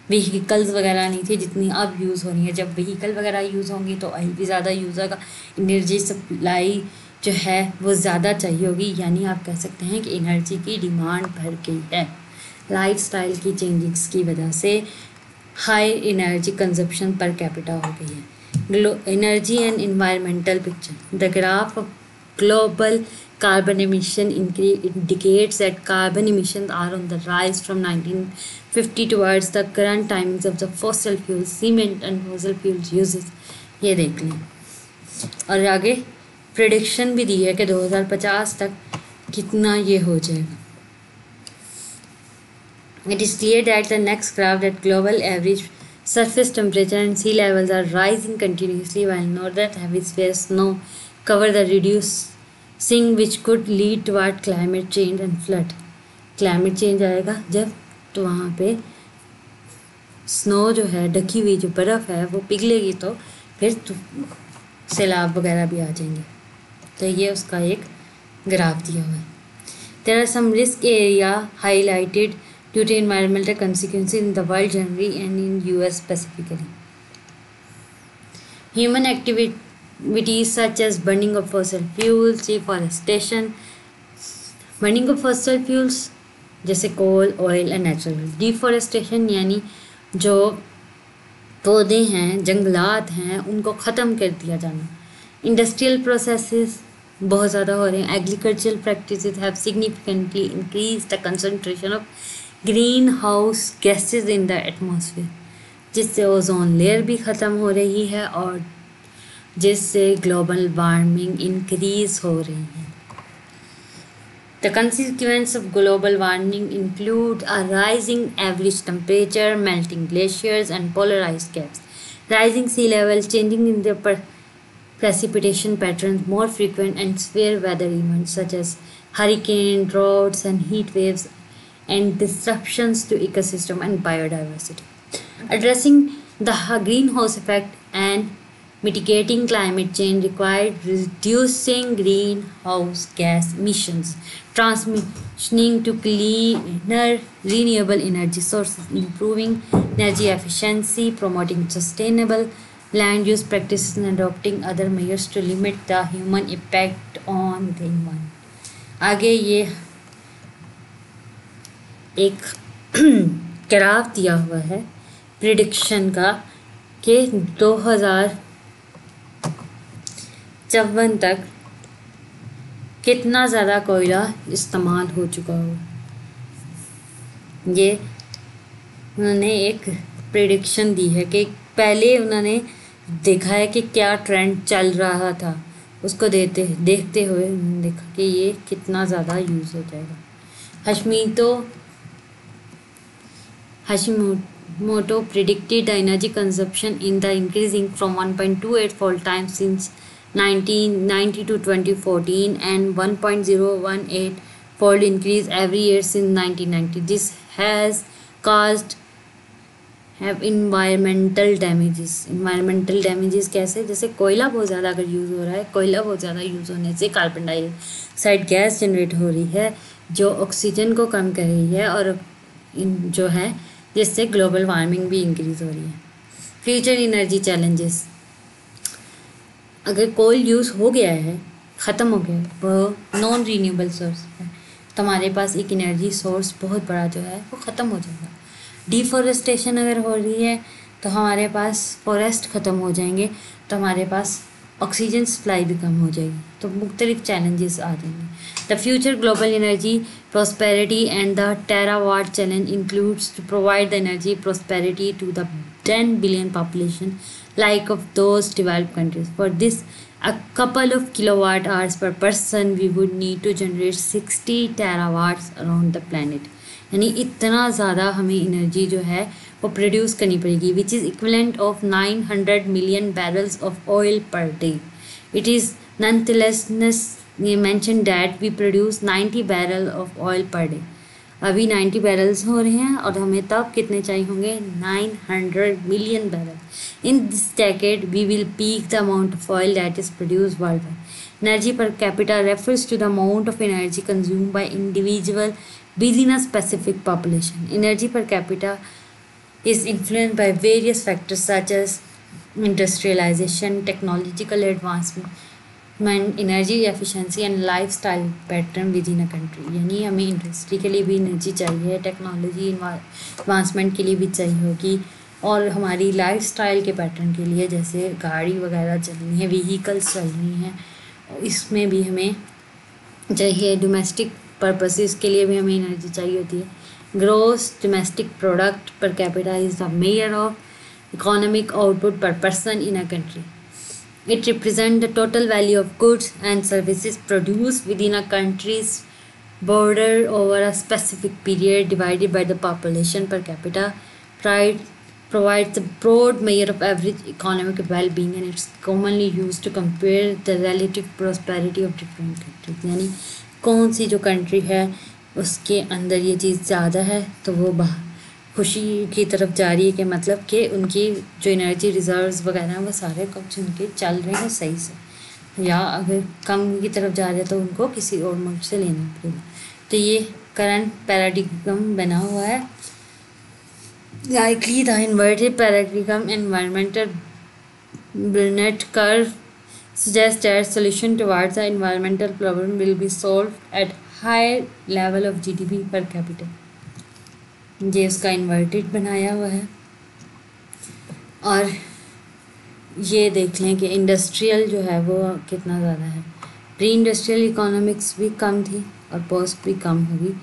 व्हीकल्स वगैरह नहीं थी जितनी अब यूज़ हो रही है। जब व्हीकल वगैरह यूज़ होंगी तो ऑयल भी ज़्यादा यूज़ होगा, एनर्जी सप्लाई जो है वो ज़्यादा चाहिए होगी, यानी आप कह सकते हैं कि एनर्जी की डिमांड बढ़ गई है। लाइफस्टाइल की चेंजेस की वजह से high energy consumption per capita हो गई है। Energy and environmental picture, the graph of global carbon emission indicates that carbon emissions are on the rise from 1950 towards the current timings of the fossil fuels, cement and fossil fuels uses। ये देख लें। और आगे प्रेडिक्शन भी दी है कि 2050 तक कितना ये हो जाएगा। It is clear that the next graph that global average surface temperature and sea levels are rising continuously while northern hemisphere snow cover the reducing which could lead toward climate change and flood। Climate change आएगा जब तो वहाँ पे स्नो जो है, ढकी हुई जो बर्फ़ है वो पिघलेगी तो फिर सैलाब वगैरह भी आ जाएंगे। तो ये उसका एक ग्राफ दिया हुआ है। There are some risk area highlighted due to environmental consequences in the world generally and in US specifically। Human activities such as burning of fossil fuels, deforestation, burning of fossil fuels जैसे coal, oil and natural gas, deforestation यानी जो पौधे हैं, जंगलात हैं, उनको ख़त्म कर दिया जाना। इंडस्ट्रियल प्रोसेसेस बहुत ज़्यादा हो रहे हैं। Agricultural practices have significantly increase the concentration of green house gases in the atmosphere, जिससे ओजोन लेयर भी ख़त्म हो रही है और जिससे ग्लोबल वार्मिंग इंक्रीज हो रही है। The consequences of global warming include a rising average temperature, melting glaciers and polarized caps, rising sea levels, changing in the precipitation patterns, more frequent and severe weather events such as hurricane, droughts and heat waves, and disruptions to ecosystem and biodiversity. Addressing the greenhouse effect and mitigating climate change required reducing greenhouse gas emissions, transitioning to cleaner renewable energy sources, improving energy efficiency, promoting sustainable land use practices and adopting other measures to limit the human impact on the environment। आगे ये एक ग्राफ दिया हुआ है प्रिडिक्शन का कि 2054 तक कितना ज़्यादा कोयला इस्तेमाल हो चुका होगा। ये उन्होंने एक प्रेडिक्शन दी है कि पहले उन्होंने देखा है कि क्या ट्रेंड चल रहा था, उसको देखते हुए उन्होंने देखा कि ये कितना ज़्यादा यूज़ हो जाएगा। Hashimoto predicted the energy consumption in the increasing from 1.28 times since 1990 to 2014 and 1.018 increase every year since 1990। This has caused environmental damages कैसे, जैसे कोयला बहुत ज़्यादा अगर यूज़ हो रहा है, कोयला बहुत ज़्यादा यूज़ होने से कार्बन डाइऑक्साइड गैस जनरेट हो रही है जो ऑक्सीजन को कम कर रही है और जो है जिससे ग्लोबल वार्मिंग भी इंक्रीज़ हो रही है। फ्यूचर एनर्जी चैलेंजेस, अगर कोल यूज़ हो गया है, ख़त्म हो गया, वो नॉन रीन्यूएबल सोर्स है, तो हमारे पास एक एनर्जी सोर्स बहुत बड़ा जो है वो ख़त्म हो जाएगा। डिफॉरेस्टेशन अगर हो रही है तो हमारे पास फॉरेस्ट ख़त्म हो जाएंगे, तो हमारे पास ऑक्सीजन सप्लाई भी कम हो जाएगी, तो मुख्तलिफ चैलेंजेस आ जाएंगे। The future global energy prosperity and the terawatt challenge includes to provide the energy prosperity to the 10 billion population like of those developed countries। For this, a couple of kilowatt hours per person we would need to generate 60 terawatts around the planet। यानी इतना ज़्यादा हमें एनर्जी जो है वो प्रोड्यूस करनी पड़ेगी, which is equivalent of 900 million barrels of oil per day। It is nonetheless mentioned that we produce 90 barrels of oil per day। अभी 90 बैरल्स हो रहे हैं और हमें तब कितने चाहिए होंगे, 900 million barrels। In this decade we will peak the amount of oil that is produced worldwide। Energy per capita refers to the amount of energy consumed by individual within a specific population। Energy per capita is influenced by various factors such as industrialization, technological advancement, energy efficiency and lifestyle pattern with in a country, यानी हमें इंडस्ट्री के लिए भी एनर्जी चाहिए, टेक्नोलॉजी एडवांसमेंट के लिए भी चाहिए होगी, और हमारी लाइफस्टाइल के पैटर्न के लिए, जैसे गाड़ी वगैरह चलनी है, व्हीकल्स चल रही हैं, इसमें भी हमें चाहिए। डोमेस्टिक पर्पसेस के लिए भी हमें एनर्जी चाहिए होती है। Gross domestic product per capita is the measure of economic output per person in a country. It represents the total value of goods and services produced within a country's border over a specific period divided by the population per capita. Provides a broad measure of average economic well-being and it's commonly used to compare the relative prosperity of different countries. यानी कौन सी जो कंट्री है उसके अंदर ये चीज़ ज़्यादा है तो वो खुशी की तरफ जा रही है, कि मतलब कि उनकी जो एनर्जी रिजर्व्स वगैरह हैं वो सारे कुछ उनके चल रहे हैं सही से, या अगर कम की तरफ जा रहे हैं तो उनको किसी और मुल्क से लेना पड़ेगा। तो ये करंट पैराडिग्म बना हुआ है। Likely the inverted paradigm environmental brunet curve suggests that solution towards the environmental problem will be solved at higher level of GDP per capita. ये उसका इन्वर्टेड बनाया हुआ है। और ये देख लें कि इंडस्ट्रियल जो है वो कितना ज़्यादा है। प्री इंडस्ट्रियल इकोनॉमिक्स भी कम थी और पोस्ट भी कम होगी।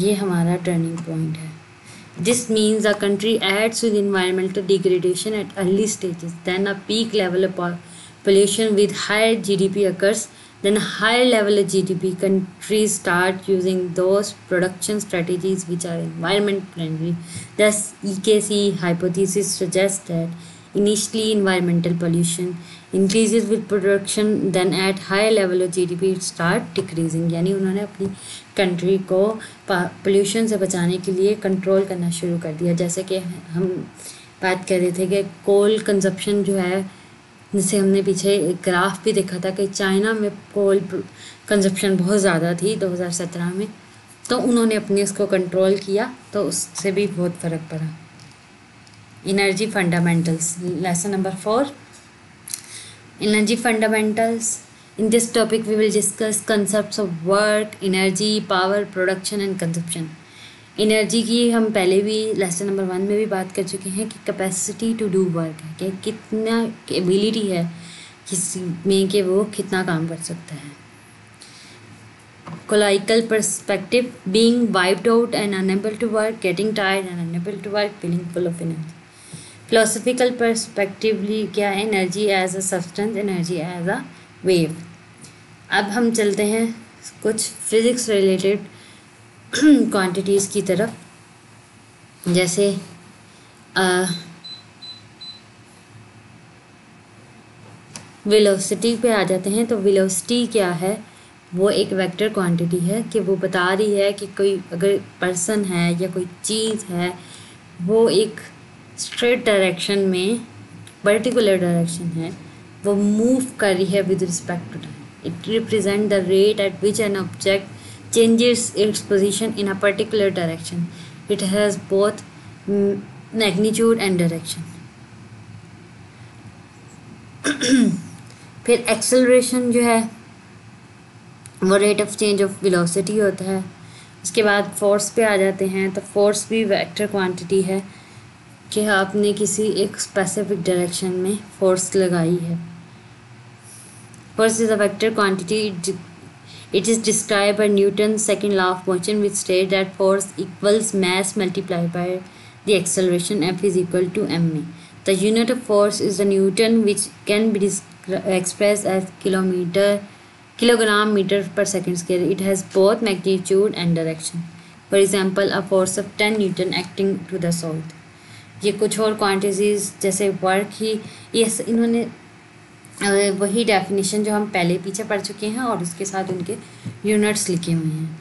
ये हमारा टर्निंग पॉइंट है। This means a country adds with environmental degradation at early stages, then a peak level of pollution with higher GDP occurs, then a higher level of GDP countries start using those production strategies which are environment friendly. Thus, EKC hypothesis suggests that initially environmental pollution increases with production, then at higher level of GDP it start decreasing. यानी उन्होंने अपनी कंट्री को पोल्यूशन से बचाने के लिए कंट्रोल करना शुरू कर दिया। जैसे कि हम बात कर रहे थे कि कोल कंजप्शन जो है, जिसे हमने पीछे एक ग्राफ भी देखा था कि चाइना में कोल कंजप्शन बहुत ज़्यादा थी 2017 में, तो उन्होंने अपने उसको कंट्रोल किया तो उससे भी बहुत फ़र्क पड़ा। Energy fundamentals, lesson number 4, energy fundamentals. In this topic we will discuss concepts of work, energy, power, production and consumption. Energy की हम पहले भी लेसन नंबर 1 में भी बात कर चुके हैं कि कैपेसिटी टू डू वर्क है, कि कितना एबिलिटी है किसी में कि वो कितना काम कर सकता है। Colloquial perspective, being wiped out and unable to work, getting tired and unable to work, feeling full of energy. Philosophical perspectively क्या है, energy as a substance, energy as a wave. अब हम चलते हैं कुछ फिजिक्स रिलेटेड क्वांटिटीज़ की तरफ, जैसे वेलोसिटी पे आ जाते हैं। तो वेलोसिटी क्या है, वो एक वेक्टर क्वांटिटी है कि वो बता रही है कि कोई अगर पर्सन है या कोई चीज़ है वो एक स्ट्रेट डायरेक्शन में, पर्टिकुलर डायरेक्शन है, वो मूव कर रही है with respect to time. It represent the rate at which an object changes its position in a particular direction. It has both magnitude and direction. फिर एक्सेलरेशन जो है वो rate of change of velocity होता है। उसके बाद फोर्स पे आ जाते हैं। तो फोर्स भी वेक्टर क्वांटिटी है कि आपने किसी एक स्पेसिफिक डायरेक्शन में फोर्स लगाई है। Force is a vector quantity. It is described by Newton's second law of motion, which states that force equals mass multiplied by the acceleration, F is equal to ma. The unit of force is the Newton, which can be expressed as kilogram meter per second square. It has both magnitude and direction. For example, a force of 10 Newton acting to the south. ये कुछ और क्वांटिटीज़ जैसे वर्क ही, ये इन्होंने वही डेफिनेशन जो हम पहले पीछे पढ़ चुके हैं और उसके साथ उनके यूनिट्स लिखे हुए हैं।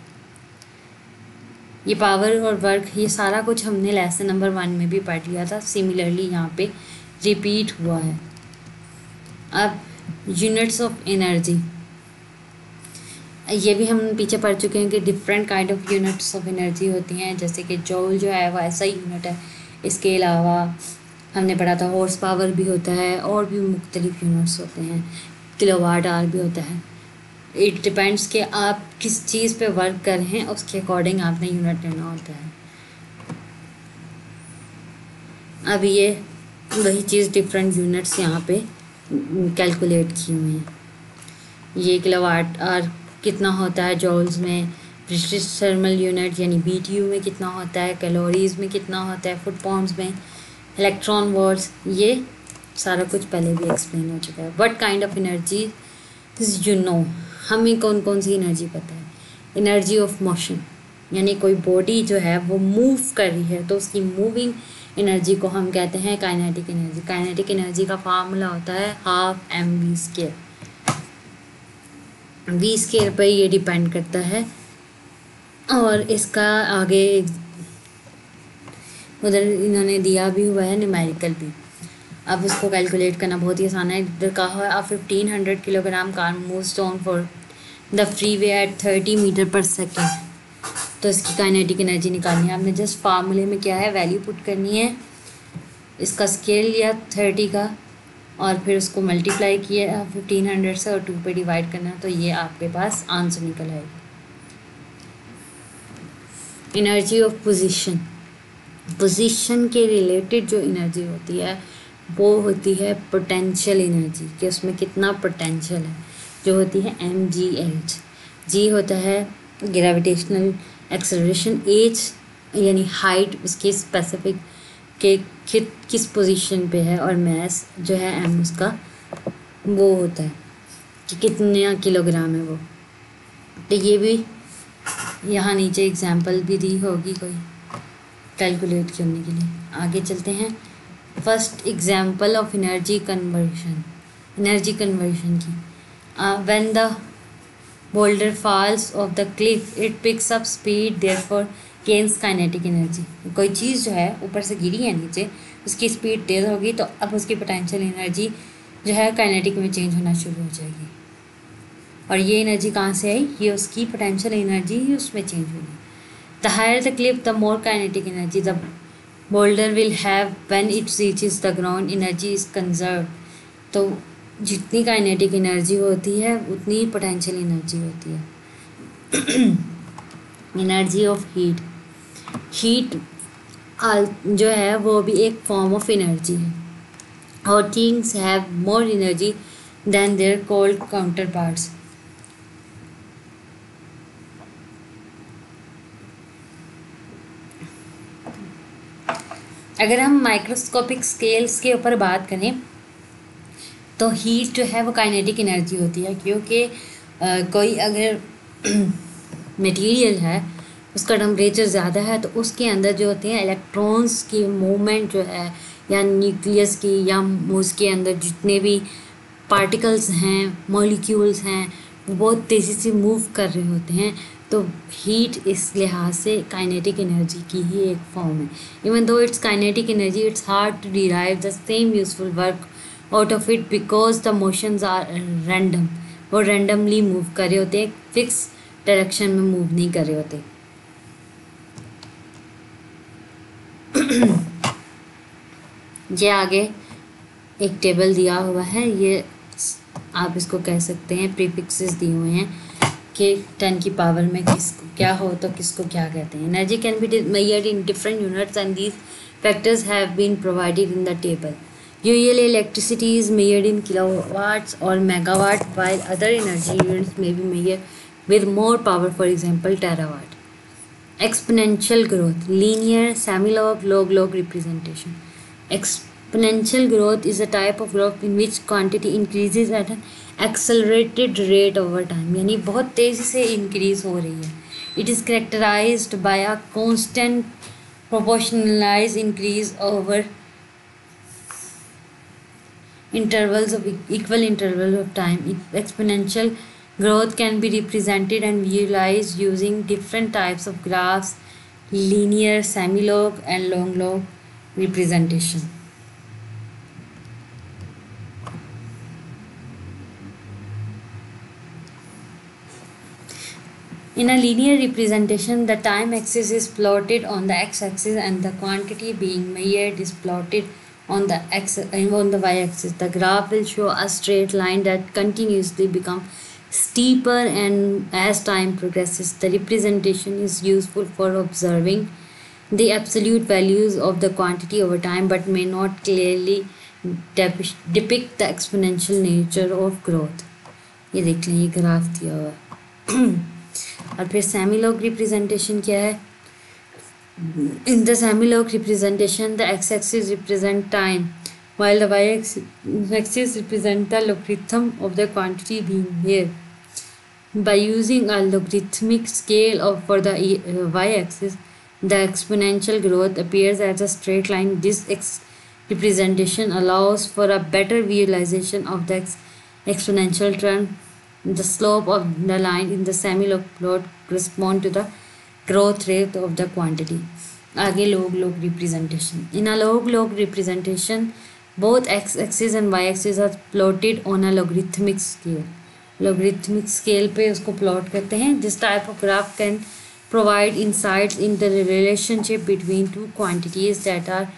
ये पावर और वर्क, ये सारा कुछ हमने लेसन नंबर 1 में भी पढ़ लिया था। सिमिलरली यहाँ पे रिपीट हुआ है। अब यूनिट्स ऑफ एनर्जी, ये भी हम पीछे पढ़ चुके हैं कि different kind of units of energy होती हैं। जैसे कि जूल जो है वो ऐसा ही यूनिट है। इसके अलावा हमने पढ़ा था हॉर्स पावर भी होता है और भी मुख्तलिफ यूनिट्स होते हैं। किलोवाट आवर भी होता है। इट डिपेंड्स कि आप किस चीज़ पे वर्क कर रहे हैं, उसके अकॉर्डिंग आपने यूनिट लेना होता है। अब ये वही चीज़ डिफरेंट यूनिट्स यहाँ पे कैलकुलेट की हुई हैं। ये किलोवाट आवर कितना होता है जॉल्स में, ब्रिटिश थर्मल यूनिट यानी BTU में कितना होता है, कैलोरीज में कितना होता है, फुट पाउंड्स में, इलेक्ट्रॉन वॉट्स, ये सारा कुछ पहले भी एक्सप्लेन हो चुका है। What kind of energy you know, हमें कौन कौन सी एनर्जी पता है। एनर्जी ऑफ मोशन, यानी कोई बॉडी जो है वो मूव कर रही है तो उसकी मूविंग एनर्जी को हम कहते हैं काइनेटिक एनर्जी। काइनेटिक एनर्जी का फार्मूला होता है हाफ mv²। v² पर ये डिपेंड करता है, और इसका आगे उधर इन्होंने दिया भी हुआ है न्यूमेरिकल भी। अब उसको कैलकुलेट करना बहुत ही आसान है। इधर कहा हुआ है 1500 kilogram car moves on for the freeway at 30 metre per second. तो इसकी काइनेटिक एनर्जी निकालनी है। आपने जस्ट फार्मूले में क्या है, वैल्यू पुट करनी है, इसका स्केल लिया 30 का और फिर उसको मल्टीप्लाई किया 1500 से और 2 पे डिवाइड करना, तो ये आपके पास आंसर निकल आएगा। एनर्जी ऑफ पोजीशन, पोजीशन के रिलेटेड जो एनर्जी होती है वो होती है पोटेंशियल एनर्जी, कि उसमें कितना पोटेंशियल है, जो होती है mgh। g होता है ग्रेविटेशनल एक्सेलरेशन, h यानी हाइट उसकी स्पेसिफिक के किस पोजीशन पे है, और मास जो है m उसका वो होता है कि कितना किलोग्राम है वो। तो ये भी यहाँ नीचे एग्जांपल भी दी होगी कोई कैलकुलेट करने के लिए। आगे चलते हैं। First example of energy conversion, energy conversion की। When the boulder falls off the cliff it picks up speed therefore gains kinetic energy. कोई चीज़ जो है ऊपर से गिरी है नीचे, उसकी स्पीड तेज़ होगी तो अब उसकी पोटेंशियल एनर्जी जो है काइनेटिक में चेंज होना शुरू हो जाएगी। और ये एनर्जी कहाँ से आई, ये उसकी पोटेंशियल एनर्जी ही उसमें चेंज होगी। The higher the cliff the more kinetic energy the boulder will have when it reaches the ground, energy is conserve. तो जितनी काइनेटिक एनर्जी होती है उतनी पोटेंशियल एनर्जी होती है। एनर्जी ऑफ हीट, हीट जो है वो भी एक फॉर्म ऑफ एनर्जी है। और things have more energy than their cold counterparts. अगर हम माइक्रोस्कोपिक स्केल्स के ऊपर बात करें तो हीट जो है वो काइनेटिक एनर्जी होती है, क्योंकि कोई अगर मटेरियल है उसका टेम्परेचर ज़्यादा है तो उसके अंदर जो होते हैं इलेक्ट्रॉन्स की मूवमेंट जो है, या न्यूक्लियस की, या उसके अंदर जितने भी पार्टिकल्स हैं, मॉलिक्यूल्स हैं, वो बहुत तेज़ी से मूव कर रहे होते हैं। तो हीट इस लिहाज से काइनेटिक एनर्जी की ही एक फॉर्म है। Even though its kinetic energy it's hard to derive the same useful work out of it because the motions are random. वो रैंडमली मूव कर रहे होते हैं, फिक्स डायरेक्शन में मूव नहीं कर रहे होते। ये आगे एक टेबल दिया हुआ है, ये आप इसको कह सकते हैं प्रीफिक्सेस दिए हुए हैं कि 10 की पावर में किसको क्या हो तो किसको क्या कहते हैं। Energy can be measured in different units and these factors have been provided in the table. Usually electricity is measured in kilowatts or megawatt, while other energy units may be measured with more power, for example terawatt. Exponential growth, linear, semi-log, log representation. Exponential growth is a type of growth in which quantity increases at an accelerated rate over time, यानी बहुत तेज़ी से increase हो रही है। It is characterized by a constant proportionalized increase over intervals of equal interval of time. Exponential growth can be represented and visualized using different types of graphs, linear, semi-log and long log representation. In a linear representation, the time axis is plotted on the x-axis and the quantity being measured is plotted on the y-axis. The graph will show a straight line that continuously becomes steeper, and as time progresses, the representation is useful for observing the absolute values of the quantity over time, but may not clearly depict the exponential nature of growth. ये देख लें, ये ग्राफ दिया हुआ है। और फिर सेमी-लॉग रिप्रेजेंटेशन क्या है? In the semi-log representation, the x-axis represents time, while the y-axis represents the logarithm of the quantity being here. By using a logarithmic scale for the y-axis, the exponential growth appears as a straight line. This representation allows for a better visualization of the exponential trend. The slope of the line in the semi-log plot corresponds to the growth rate of the quantity. आगे log representation. In a log representation, both x-axis and y-axis are plotted on a logarithmic scale. Logarithmic scale पे उसको plot करते हैं. This type of graph can provide insights into the relationship between two quantities that are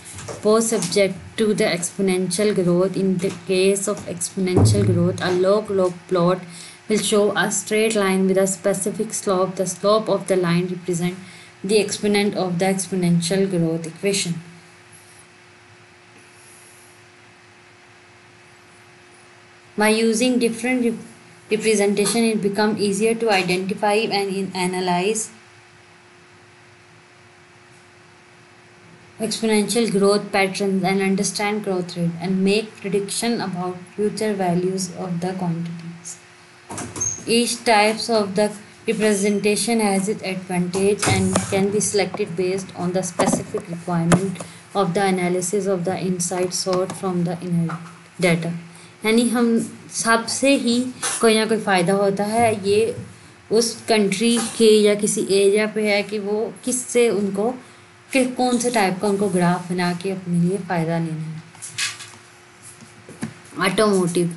both subject to the exponential growth. In the case of exponential growth, a log plot will show a straight line with a specific slope. The slope of the line represents the exponent of the exponential growth equation. By using different representation, it becomes easier to identify and analyze exponential growth patterns and understand growth rate and make prediction about future values of the quantities. Each types of the representation has its advantage and can be selected based on the specific requirement of the analysis of the insight sought from the inner data. यानी हम सबसे ही कोई ना कोई फ़ायदा होता है, ये उस कंट्री के या किसी एरिया पे है कि वो किससे उनको कि कौन से टाइप का उनको ग्राफ बना के अपने लिए फ़ायदा लेना है. Automotive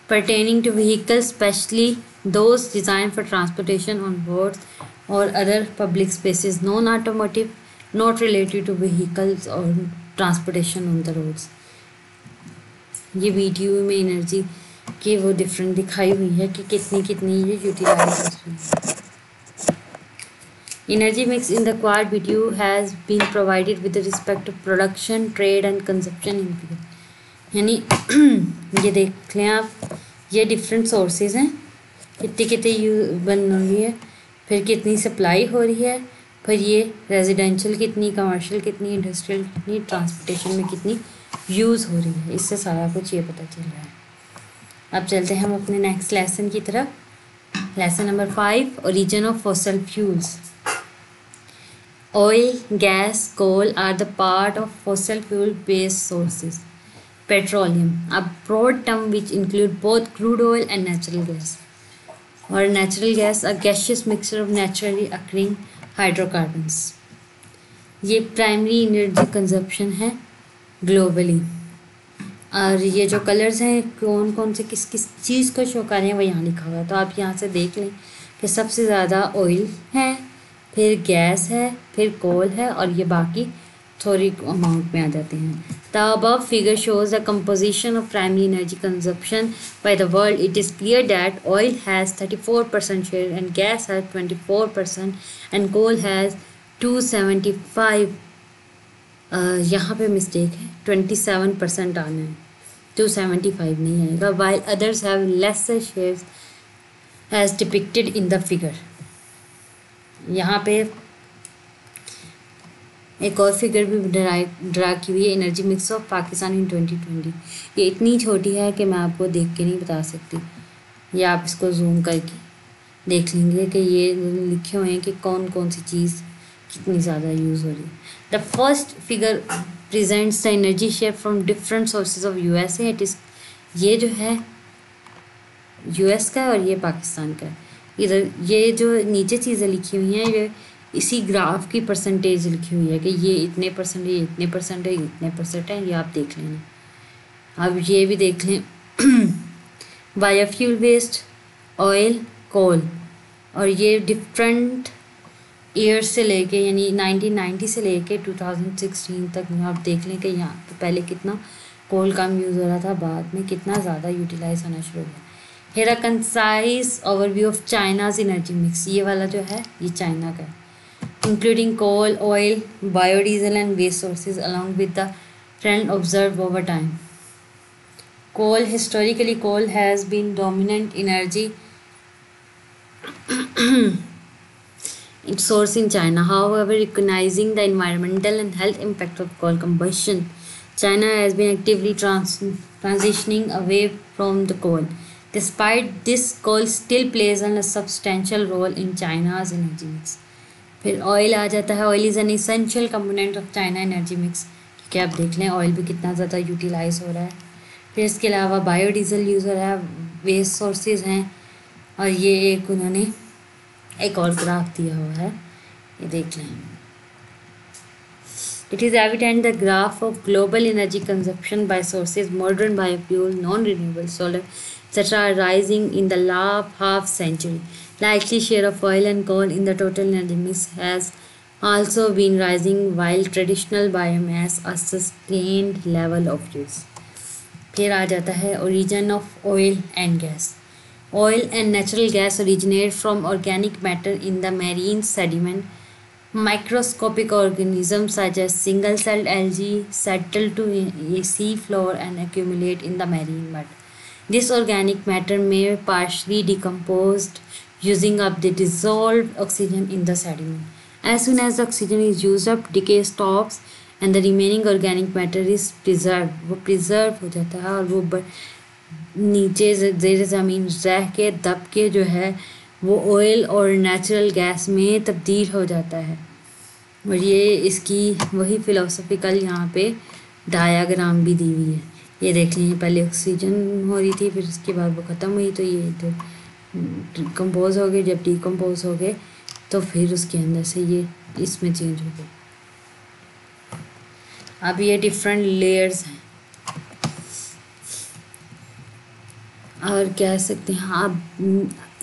pertaining to vehicles, especially those designed for transportation on roads or other public spaces. Non-automotive, not related to vehicles or transportation on the roads. ये वीडियो में एनर्जी की वो डिफरेंट दिखाई हुई है कि कितनी ये यूटिलाइज कर रही है. Energy mix in the quad video has been provided with respect to production, trade and consumption in figure. यानी ये देख लें आप, ये डिफरेंट सोर्सेज हैं, कितनी बन रही है, फिर कितनी सप्लाई हो रही है, फिर ये रेजिडेंशियल कितनी, कमर्शियल कितनी, इंडस्ट्रियल कितनी, ट्रांसपोर्टेशन में कितनी यूज़ हो रही है. इससे सारा कुछ ये पता चल रहा है. अब चलते हैं हम अपने नेक्स्ट लेसन की तरफ. Lesson number 5, origin of fossil fuels. Oil, gas, coal are the part of fossil fuel-based sources. Petroleum, a broad term which includes both crude oil and natural gas. Or natural gas, a gaseous mixture of naturally occurring hydrocarbons. ये प्राइमरी एनर्जी कंजप्शन है ग्लोबली. और ये जो कलर्स हैं कौन कौन से किस किस चीज़ को शो कर रहे हैं वो यहाँ लिखा हुआ है. तो आप यहाँ से देख लें कि सबसे ज़्यादा ऑयल है, फिर गैस है, फिर कोल है और ये बाकी थोड़ी अमाउंट में आ जाते हैं. The above figure shows the composition of primary energy consumption by the world. It is clear that oil has 34% share and gas has 24% and coal has 275. यहाँ पे मिस्टेक है, 27% आना है, 275 नहीं आएगा. While others have lesser shares as depicted in the figure. यहाँ पे एक और फिगर भी ड्रा की हुई है, एनर्जी मिक्स ऑफ पाकिस्तान इन 2020. ये इतनी छोटी है कि मैं आपको देख के नहीं बता सकती, या आप इसको जूम करके देख लेंगे कि ये लिखे हुए हैं कि कौन कौन सी चीज़ कितनी ज़्यादा यूज़ हो रही है. The first figure presents the energy share from different sources of USA. It is, ये जो है यूएस का और ये पाकिस्तान का है. इधर ये जो नीचे चीज़ें लिखी हुई हैं ये इसी ग्राफ की परसेंटेज लिखी हुई है कि ये इतने परसेंट है, ये इतने परसेंट है, ये इतने परसेंट है. ये आप देख लेना. अब ये भी देख लें, बायोफ्यूल वेस्ट, ऑयल, कोल, और ये डिफरेंट ईयर से लेके यानी 1990 से लेके 2016 तक आप देख लें कि यहाँ पे पहले कितना कोल कम यूज़ हो रहा था, बाद में कितना ज़्यादा यूटिलाइज होना शुरू हो गया। Here a concise overview of China's energy mix, ये वाला जो है ये चाइना का है, including coal, oil, biodiesel and waste sources along with the trend observe over time. Coal, historically, coal has been dominant energy source in China. However, recognizing the environmental and health impact of coal combustion, China has been actively transitioning away from the coal. Despite this, coal still plays a substantial role in China's energy mix. फिर ऑयल आ जाता है। Oil is an essential component of China energy mix, क्योंकि आप देख लें ऑयल भी कितना ज़्यादा यूटिलाइज हो रहा है। फिर इसके अलावा बायोडीज़ल यूज़ हो रहा है, वेस्ट सोर्सेज हैं, और ये एक उन्होंने एक और ग्राफ दिया हुआ है, ये देख लें। It is evident the graph of global energy consumption by sources, modern biofuel, non renewable, solar etc. are rising in the last half century. Likely share of oil and coal in the total energy mix has also been rising, while traditional biomass a sustained level of use. फिर आ जाता है origin of oil and gas. Oil and natural gas originate from organic matter in the marine sediment. Microscopic organisms such as single-celled algae settle to a sea floor and accumulate in the marine mud. This organic matter may partially decomposed, using up the dissolved oxygen in the sediment. As soon as the oxygen is used up, decay stops and the remaining organic matter is preserved. वो preserve हो जाता है और वो नीचे ज़ेर ज़मीन रह के दब के जो है वो ऑयल और नेचुरल गैस में तब्दील हो जाता है। और ये इसकी वही फ़िलोसफिकल यहाँ पे डायाग्राम भी दी हुई है, ये देख लीजिए। पहले ऑक्सीजन हो रही थी, फिर उसके बाद वो ख़त्म हुई, तो ये तो कंपोज हो गए। जब डिकम्पोज हो गए तो फिर उसके अंदर से ये इसमें चेंज हो गए। अब ये डिफरेंट लेयर्स हैं, और कह सकते हैं आप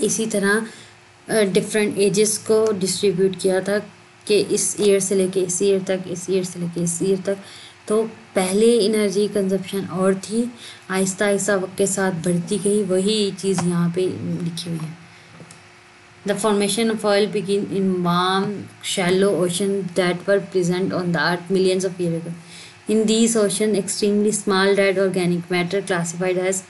इसी तरह डिफरेंट एजेस को डिस्ट्रीब्यूट किया था कि इस ईयर से लेके इस ईयर तक, इस ईयर से लेके इस ईयर तक। तो पहले एनर्जी कंजप्शन और थी, आहिस्ता आहिस्ता वक्त के साथ बढ़ती गई, वही चीज़ यहाँ पे लिखी हुई है। The formation of oil begin in warm shallow ocean that were present on the earth millions of year ago. In these ocean extremely small dead organic matter classified as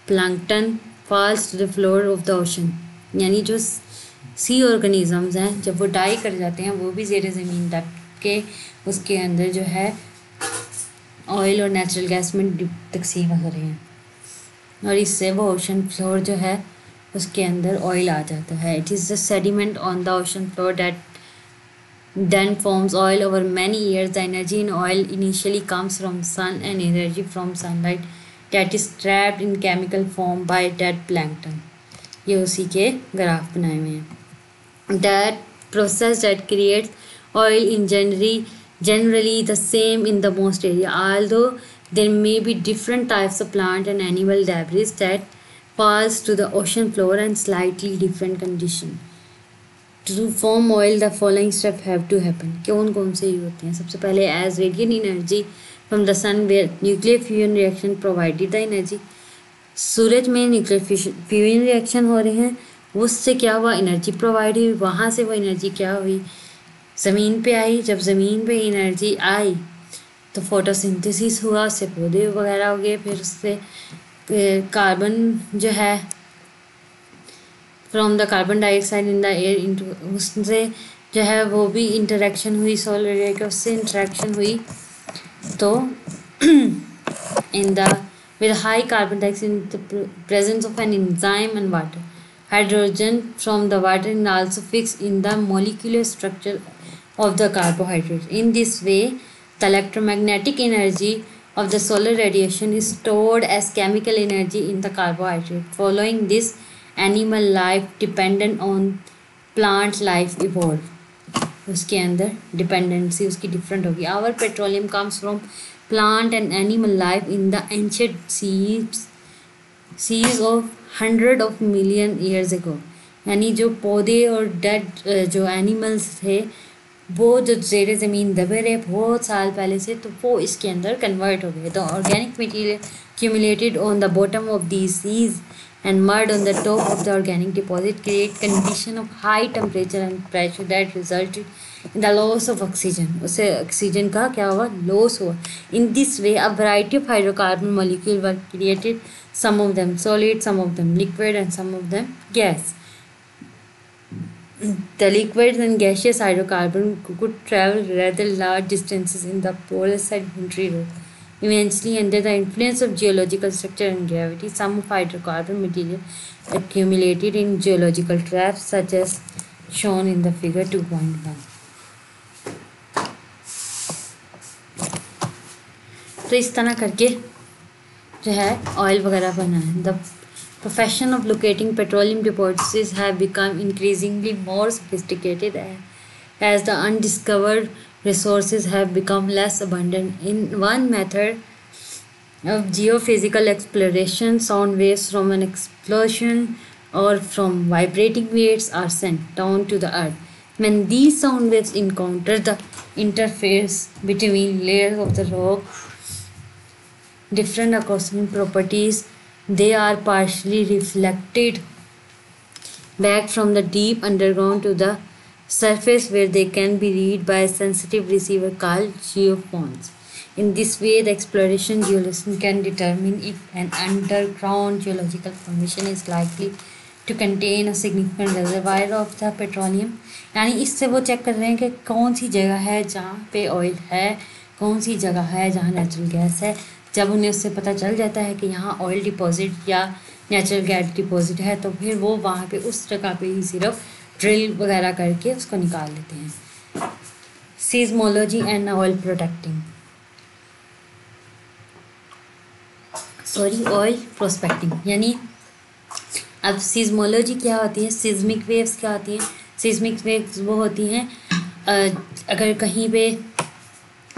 plankton falls to the floor of the ocean. यानी जो सी ऑर्गेनिजम्स हैं, जब वो डाई कर जाते हैं, वो भी ज़ेर ज़मीन दब के उसके अंदर जो है ऑयल और नेचुरल गैस में तकसीम हो रहे हैं, और इससे वो ओशन फ्लोर जो है उसके अंदर ऑयल आ जाता है। It is the sediment on the ocean floor that then forms oil over many years. The energy in oil initially comes from sun and energy from sunlight that is trapped in chemical form by dead plankton. ये उसी के ग्राफ बनाए हुए हैं। That process that creates oil in generally the same in the most area, although there may be different types of plant and animal debris that falls to the ocean floor and slightly different condition. To form oil, the following steps have to happen. कौन से होते हैं? सबसे पहले as radiant energy from the sun where nuclear fusion reaction provided the energy. सूरज में न्यूक्लियर फ्यूजन रिएक्शन हो रहे हैं, उससे क्या हुआ, एनर्जी प्रोवाइड हुई। वहाँ से वो एनर्जी क्या हुई, ज़मीन पे आई। जब ज़मीन पे एनर्जी आई तो फोटोसिंथेसिस हुआ, उससे पौधे वगैरह हो गए। फिर उससे कार्बन जो है from the carbon dioxide in the air into, उससे जो है वो भी इंटरेक्शन हुई, सोलर एयर के उससे इंटरेक्शन हुई। तो in the with high carbon dioxide in the presence of an enzyme and water. Hydrogen from the water is also fixed in the molecular structure of the carbohydrate. In this way, the electromagnetic energy of the solar radiation is stored as chemical energy in the carbohydrate. Following this, animal life dependent on plant life evolved. उसके अंदर डिपेंडेंसी उसकी डिफरेंट होगी। Our petroleum comes from plant and animal life in the ancient seas of hundred of million years ago. यानी जो पौधे और डेड जो एनिमल्स थे वो जो ज़ेरे ज़मीन दबे रहे बहुत साल पहले से, तो वो इसके अंदर कन्वर्ट हो गए। The organic material accumulated on the bottom of these seas and mud on the top of the organic deposit create condition of high temperature and pressure that resulted in the loss of oxygen। उससे ऑक्सीजन का क्या हुआ, लॉस हुआ। In this way a variety of hydrocarbon molecules were created, some of them solid, some of them liquid and some of them gas। The liquids and gaseous hydrocarbon could travel rather large distances in the polar sedimentary rock. Eventually, under the influence of geological structure and gravity, some of hydrocarbon material accumulated in geological traps, such as shown in the figure 2.1. तो इस तरह करके जो है ऑयल वगैरह बना है। The profession of locating petroleum deposits have become increasingly more sophisticated as the undiscovered resources have become less abundant. In one method of geophysical exploration, sound waves from an explosion or from vibrating waves are sent down to the earth. When these sound waves encounter the interface between layers of the rock, different acoustic properties, they are partially reflected back from the deep underground to the surface, where they can be read by a sensitive receiver called geophones. In this way, the exploration geologist can determine if an underground geological formation is likely to contain a significant reservoir of the petroleum। यानी इससे वो चेक कर रहे हैं कि कौन सी जगह है जहाँ पे ऑयल है, कौन सी जगह है जहाँ नेचुरल गैस है। जब उन्हें उससे पता चल जाता है कि यहाँ ऑयल डिपॉजिट या नेचुरल गैस डिपॉजिट है, तो फिर वो वहाँ पे उस जगह पे ही सिर्फ ड्रिल वगैरह करके उसको निकाल लेते हैं। सीज़मोलॉजी एंड ऑयल ऑयल प्रोस्पेक्टिंग। यानी अब सीज़मोलॉजी क्या होती है, सिस्मिक वेव्स क्या होती हैं। सिस्मिक वेव्स वो होती हैं अगर कहीं पे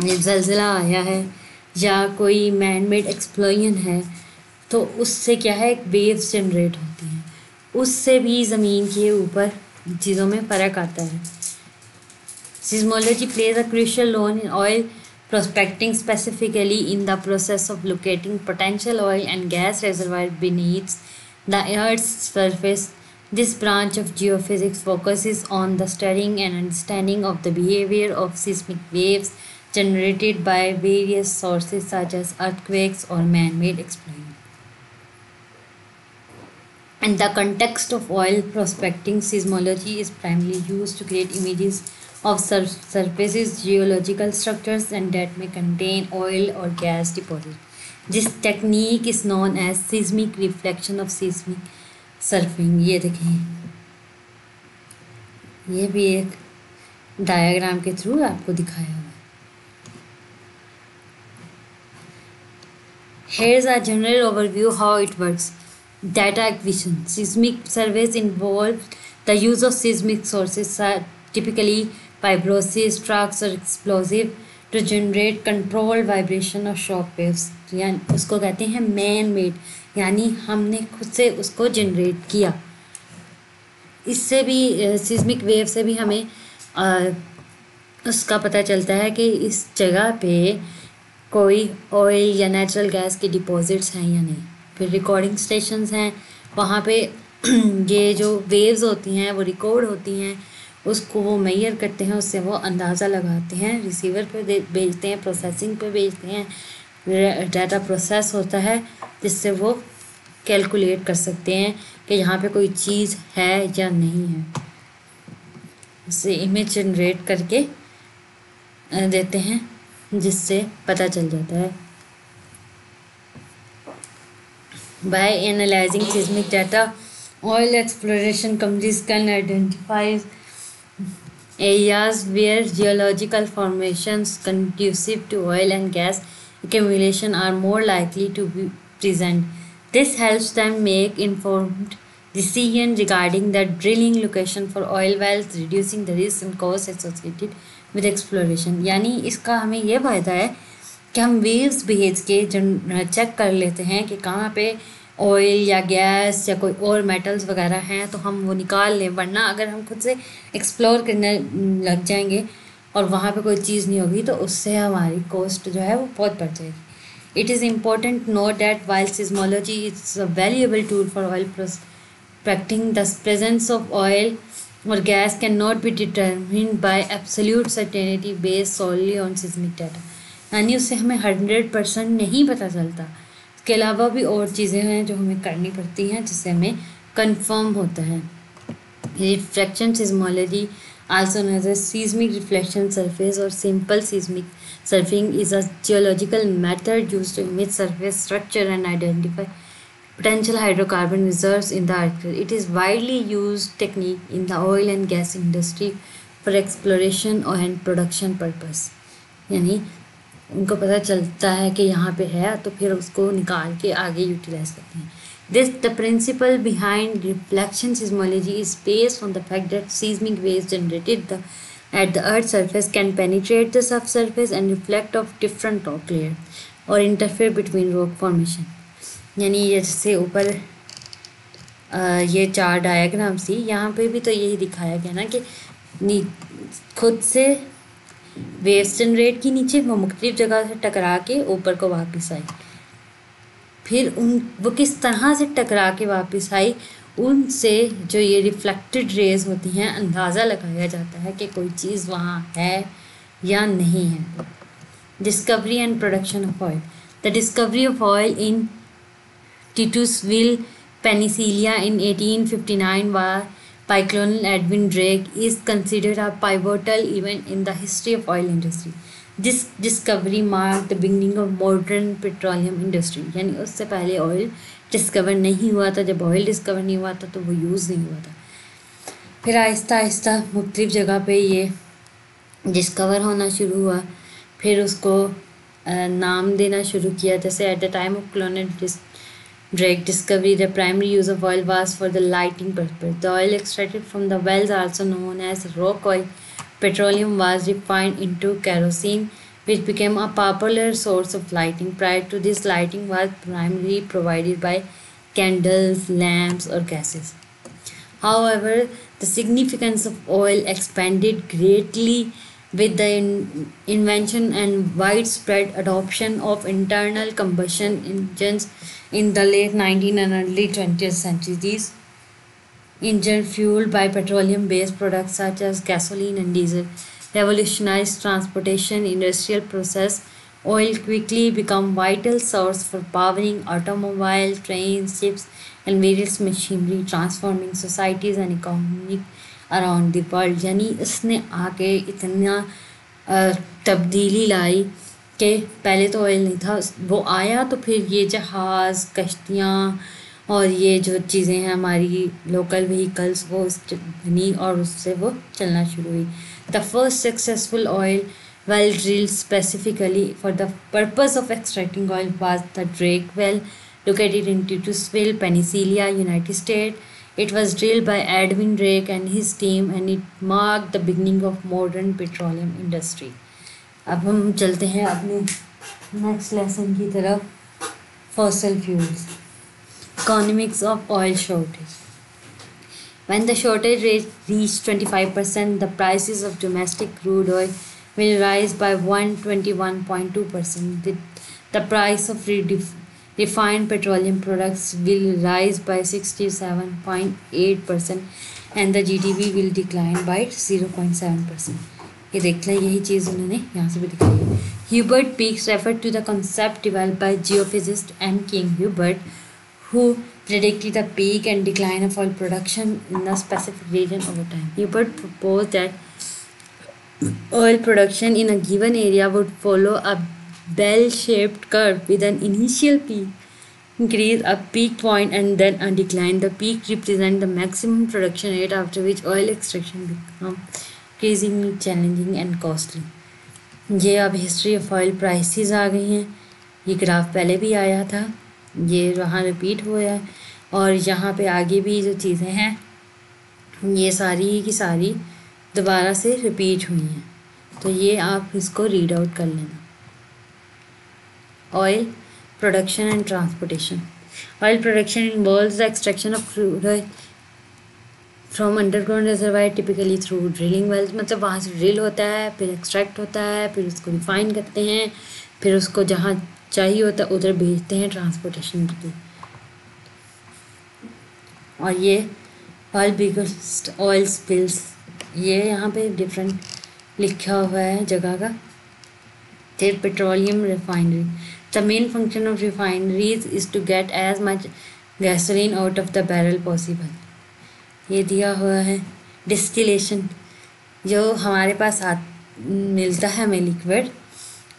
ज़लज़ला आया है या कोई मैन मेड एक्सप्लोजन है, तो उससे क्या है, एक वेव्स जनरेट होती हैं, उससे भी ज़मीन के ऊपर चीज़ों में फ़र्क आता है। Seismology plays a crucial role in oil prospecting, specifically in the process of locating potential oil and gas reservoirs beneath the Earth's surface. This branch of geophysics focuses on the studying and understanding of the behavior of seismic waves generated by various sources such as earthquakes or man-made explosions. In the context of oil prospecting, seismology is primarily used to create images of surfaces, geological structures, and that may contain oil or gas deposits. This technique is known as seismic reflection of seismic surfing। ये देखिए, ये भी एक डायग्राम के थ्रू आपको दिखाया हुआ है। Here's a general overview how it works. Data acquisition. Seismic surveys involve the use of seismic sources, typically vibrosis, tracks or explosive, to generate controlled vibration or shock waves। यानी उसको कहते हैं मैन मेड, यानी हमने खुद से उसको जनरेट किया। इससे भी सिस्मिक वेव से भी हमें उसका पता चलता है कि इस जगह पे कोई ऑयल या नेचुरल गैस के डिपॉजिट्स हैं या नहीं। फिर रिकॉर्डिंग स्टेशंस हैं, वहाँ पे ये जो वेव्स होती हैं वो रिकॉर्ड होती हैं, उसको वो मेजर करते हैं, उससे वो अंदाज़ा लगाते हैं, रिसीवर पे भेजते हैं, प्रोसेसिंग पे भेजते हैं, डाटा प्रोसेस होता है जिससे वो कैलकुलेट कर सकते हैं कि यहाँ पे कोई चीज़ है या नहीं है। उससे इमेज जनरेट करके देते हैं जिससे पता चल जाता है। By analyzing seismic data, oil exploration companies can identify areas where geological formations conducive to oil and gas accumulation are more likely to be present. This helps them make informed decisions regarding the drilling location for oil wells, reducing the risks and costs associated with exploration। यानी इसका हमें यह फ़ायदा है कि हम वेव्स भेज के चेक कर लेते हैं कि कहाँ पे ऑयल या गैस या कोई और मेटल्स वगैरह हैं तो हम वो निकाल लें, वरना अगर हम खुद से एक्सप्लोर करने लग जाएंगे और वहाँ पे कोई चीज़ नहीं होगी तो उससे हमारी कॉस्ट जो है वो बहुत बढ़ जाएगी। It is important note that while seismology is a valuable tool for oil prospecting, the presence of oil or gas cannot be determined by absolute certainty based solely on seismic data। यानी उससे हमें 100% नहीं पता चलता, इसके अलावा भी और चीज़ें हैं जो हमें करनी पड़ती हैं जिससे हमें कंफर्म होता है। Reflection seismology also known as a seismic reflection surface or simple seismic surveying is a geological method used to image surface structure and identify potential hydrocarbon reserves in the earth. It is widely used technique in the oil and gas industry for exploration and production purpose। यानी उनको पता चलता है कि यहाँ पे है तो फिर उसको निकाल के आगे यूटिलाइज करते हैं। The principle behind reflection seismology is based on the fact that seismic waves generated at the Earth's surface can penetrate the subsurface and reflect off different rock layers or interfere between rock formation। यानी ये जैसे ऊपर ये 4 डायग्राम थी, यहाँ पे भी तो यही दिखाया गया ना कि खुद से वेव्स जनरेट की नीचे, वो मुख्तलिफ जगह से टकरा के ऊपर को वापस आई, फिर वो किस तरह से टकरा के वापस आई, उनसे जो ये रिफ्लेक्टेड रेज होती हैं अंदाज़ा लगाया जाता है कि कोई चीज़ वहाँ है या नहीं है। Discovery and production of oil. The discovery of oil in Titusville, Pennsylvania in 1859 by Colonel Edwin Drake is considered a pivotal event in the history of oil industry. This discovery marked the beginning of modern petroleum industry। यानी उससे पहले ऑयल डिस्कवर नहीं हुआ था, जब ऑयल डिस्कवर नहीं हुआ था तो वो यूज़ नहीं हुआ था। फिर आहिस्ता आहिस्ता मुख्तलिफ जगह पे ये डिस्कवर होना शुरू हुआ, फिर उसको नाम देना शुरू किया। जैसे at the time of Colonel Drake discovery, the primary use of oil was for the lighting purpose. The oil extracted from the wells, also known as rock oil, petroleum, was refined into kerosene, which became a popular source of lighting. Prior to this, lighting was primarily provided by candles, lamps, or gases. However, the significance of oil expanded greatly with the invention and widespread adoption of internal combustion engines in the late 19th and early 20th centuries. These engines, fueled by petroleum-based products such as gasoline and diesel, revolutionized transportation industrial process. Oil quickly became vital source for powering automobile, trains, ships, and various machinery, transforming societies and economy around the world. यानी इसने आके इतना तब्दीली लाई कि पहले तो ऑयल नहीं था, वो आया तो फिर ये जहाज़, कश्तियाँ और ये जो चीज़ें हैं हमारी लोकल व्हीकल्स वो बनी और उससे वो चलना शुरू हुई। The first successful oil well drilled specifically for the purpose of extracting oil was the Drake well, located in Titusville, Pennsylvania, United States. It was drilled by Edwin Drake and his team and it marked the beginning of modern petroleum industry। अब हम चलते हैं अपने नेक्स्ट लेसन की तरफ, fossil fuels, economics of oil shortage। When the shortage rate reached 25%, the prices of domestic crude oil will rise by 121.2%. The price of refined petroleum products will rise by 67.8% and the GDP will decline by 0.7%। ये देख लें, यही चीज़ उन्होंने यहाँ से भी दिखाई है। Hubert Peaks referred to the concept developed by geophysicist M. King Hubert, who predicted the peak and decline of oil production in a specific region over time. Hubert proposed that oil production in a given area would follow a bell-shaped curve with an initial peak increase, a peak point, and then a decline. The peak represents the maximum production rate, after which oil extraction becomes increasingly challenging and costly। ये अब हिस्ट्री ऑफ ऑयल प्राइसेस आ गई हैं। ये ग्राफ पहले भी आया था, ये वहाँ रिपीट हुआ है और यहाँ पे आगे भी जो चीज़ें हैं ये सारी की सारी दोबारा से रिपीट हुई हैं, तो ये आप इसको रीड आउट कर लेना। Oil production and transportation. Oil production involves the extraction of crude oil from underground reservoir typically through drilling wells, मतलब वहाँ से ड्रिल होता है, फिर एक्सट्रैक्ट होता है, फिर उसको रिफाइन करते हैं, फिर उसको जहाँ चाहिए होता है उधर भेजते हैं ट्रांसपोर्टेशन के लिए। और ये ऑयल बिगेस्ट ऑयल स्पिल्स, ये यहाँ पे डिफरेंट लिखा हुआ है जगह का। फिर petroleum refinery, the main function of refineries is to get as much gasoline out of the barrel possible, ये दिया हुआ है। डिस्टिलेशन, जो हमारे पास मिलता है हमें लिक्विड,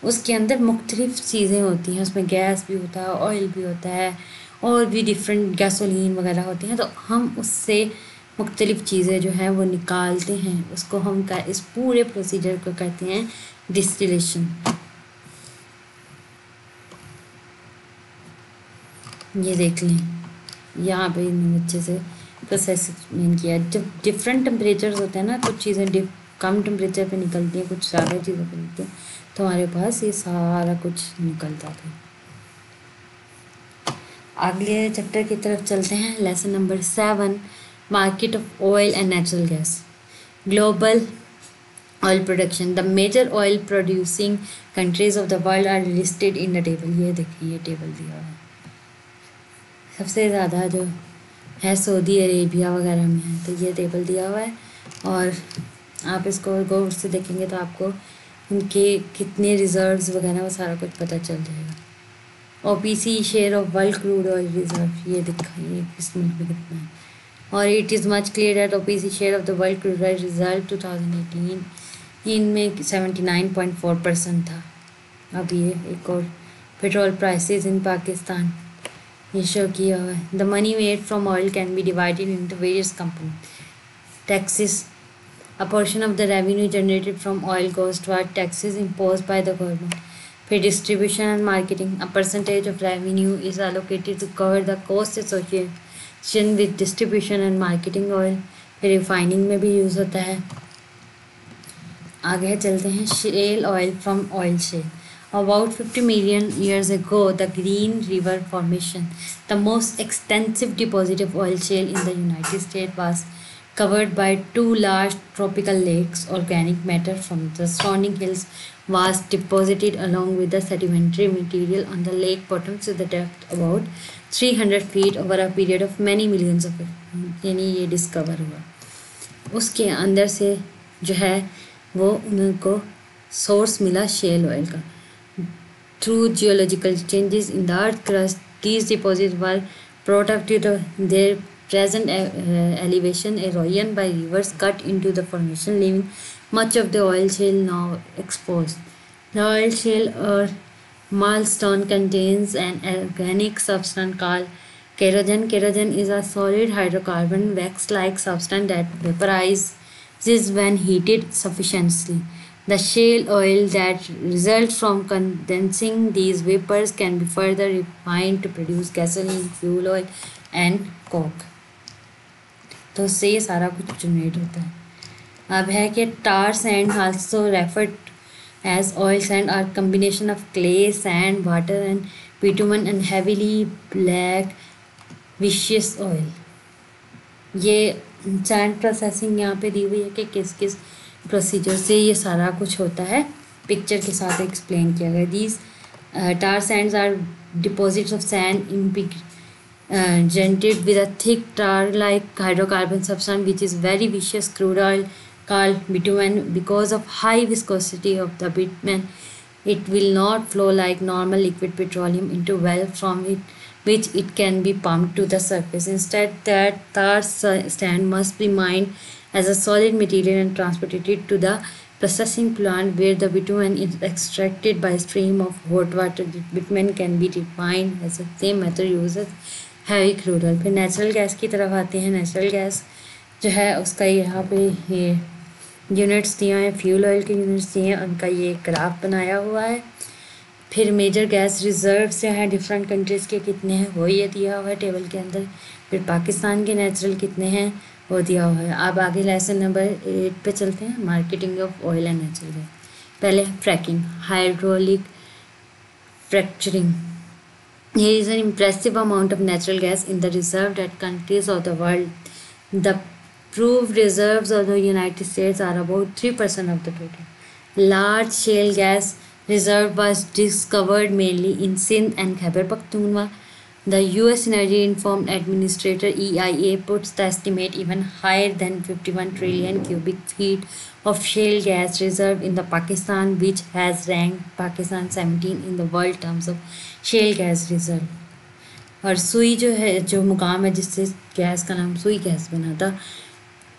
उसके अंदर मुख्तलिफ चीज़ें होती हैं, उसमें गैस भी होता है, ऑयल भी होता है, और भी डिफरेंट गैसोलीन वगैरह होती हैं, तो हम उससे मुख्तलिफ चीज़ें जो हैं वो निकालते हैं, उसको हम इस पूरे प्रोसीजर को कहते हैं डिस्टिलेशन। ये देख लें यहाँ पे इन्होंने अच्छे से प्रोसेस एक्सप्लेन किया। जब डिफरेंट टेम्परेचर्स होते हैं ना, कुछ चीज़ें कम टेम्परेचर पे निकलती हैं, कुछ ज़्यादा चीज़ों पे निकलती हैं, तो हमारे पास ये सारा कुछ निकल जाता है। अगले चैप्टर की तरफ चलते हैं। Lesson number 7, market of oil and natural gas, global oil production, the major oil producing countries of the world are listed in the table. ये देखिए ये टेबल दिया हुआ है, सबसे ज़्यादा जो है सऊदी अरेबिया वगैरह में है, तो ये टेबल दिया हुआ है, और आप इसको गौर से देखेंगे तो आपको इनके कितने रिजर्व्स वगैरह वो सारा कुछ पता चल जाएगा। OPC share of world crude oil reserve, ये दिखाइए किस मुल्क में कितना है, और it is much clear that OPC share of the world crude oil reserve 2018 इनमें 79.4% था। अब ये एक और पेट्रोल प्राइसेस इन पाकिस्तान ये शो किया हुआ है। The money made from oil can be divided into various company taxes, a portion of the revenue generated from oil goes toward taxes imposed by the government. फिर distribution and marketing, a percentage of revenue is allocated to cover the cost association with distribution and marketing oil. फिर रिफाइनिंग में भी यूज़ होता है। आगे चलते हैं, shale oil from oil shale. About 50 million years ago, the Green River Formation, the most extensive deposit of oil shale in the United States, was covered by two large tropical lakes. Organic matter from the surrounding hills was deposited along with the sedimentary material on the lake bottom to the depth about 300 feet over a period of many millions of years। यानी ये डिस्कवर हुआ, उसके अंदर से जो है वो उनको सोर्स मिला शेल ऑयल का। Through geological changes in the earth crust, these deposits were brought up to their present elevation. Erosion by rivers cut into the formation, leaving much of the oil shale now exposed. The oil shale or marlstone contains an organic substance called kerogen. Kerogen is a solid hydrocarbon wax-like substance that vaporizes when heated sufficiently. The shale oil that results from condensing these vapors can be further refined to produce gasoline, fuel oil and coke। तो उससे ये सारा कुछ जनरेट होता है। अब है कि tar sand also referred as oil sand are combination of clay, sand, water and bitumen and heavily black viscous oil। ये सैंड प्रोसेसिंग यहाँ पे दी हुई है कि किस किस प्रोसीजर से ये सारा कुछ होता है, पिक्चर के साथ एक्सप्लेन किया गया। These tar sands are deposits of sand impregnated with a thick tar-like hydrocarbon substance which is very viscous crude oil called bitumen. Because of high viscosity of the bitumen, it will not flow like normal liquid petroleum into well from which it can be pumped to the surface. Instead, that tar sand must be mined as a solid material and transported to the processing plant where the bitumen is extracted by a stream of hot water. The bitumen can be refined as the same method uses heavy crude oil। फिर नेचुरल गैस की तरफ आते हैं। नेचुरल गैस जो है उसका यहाँ पे ये यूनिट्स दिए हैं, फ्यूल ऑयल के यूनिट्स दिए हैं, उनका ये ग्राफ बनाया हुआ है। फिर मेजर गैस रिजर्व्स जो हैं डिफरेंट कंट्रीज़ के कितने हैं वो ये दिया हुआ है टेबल के अंदर। फिर पाकिस्तान के नेचुरल कितने हैं वो दिया हुआ है। अब आगे लेसन नंबर 8 पे चलते हैं, marketing of oil and natural gas. पहले fracking, hydraulic fracturing, Here is an impressive amount of natural gas in the reserve that countries of the world. The proved reserves of the United States are about 3% of the total. Large shale gas reserve was discovered mainly in Sindh and Khyber Pakhtunkhwa. The US Energy Informed Administrator EIA puts the estimate even higher than 51 trillion cubic feet of shale gas reserve in the Pakistan, which has ranked Pakistan 17 in the world terms of shale gas reserve. और सुई जो है, जो मुकाम है जिससे गैस का नाम सुई गैस बना था,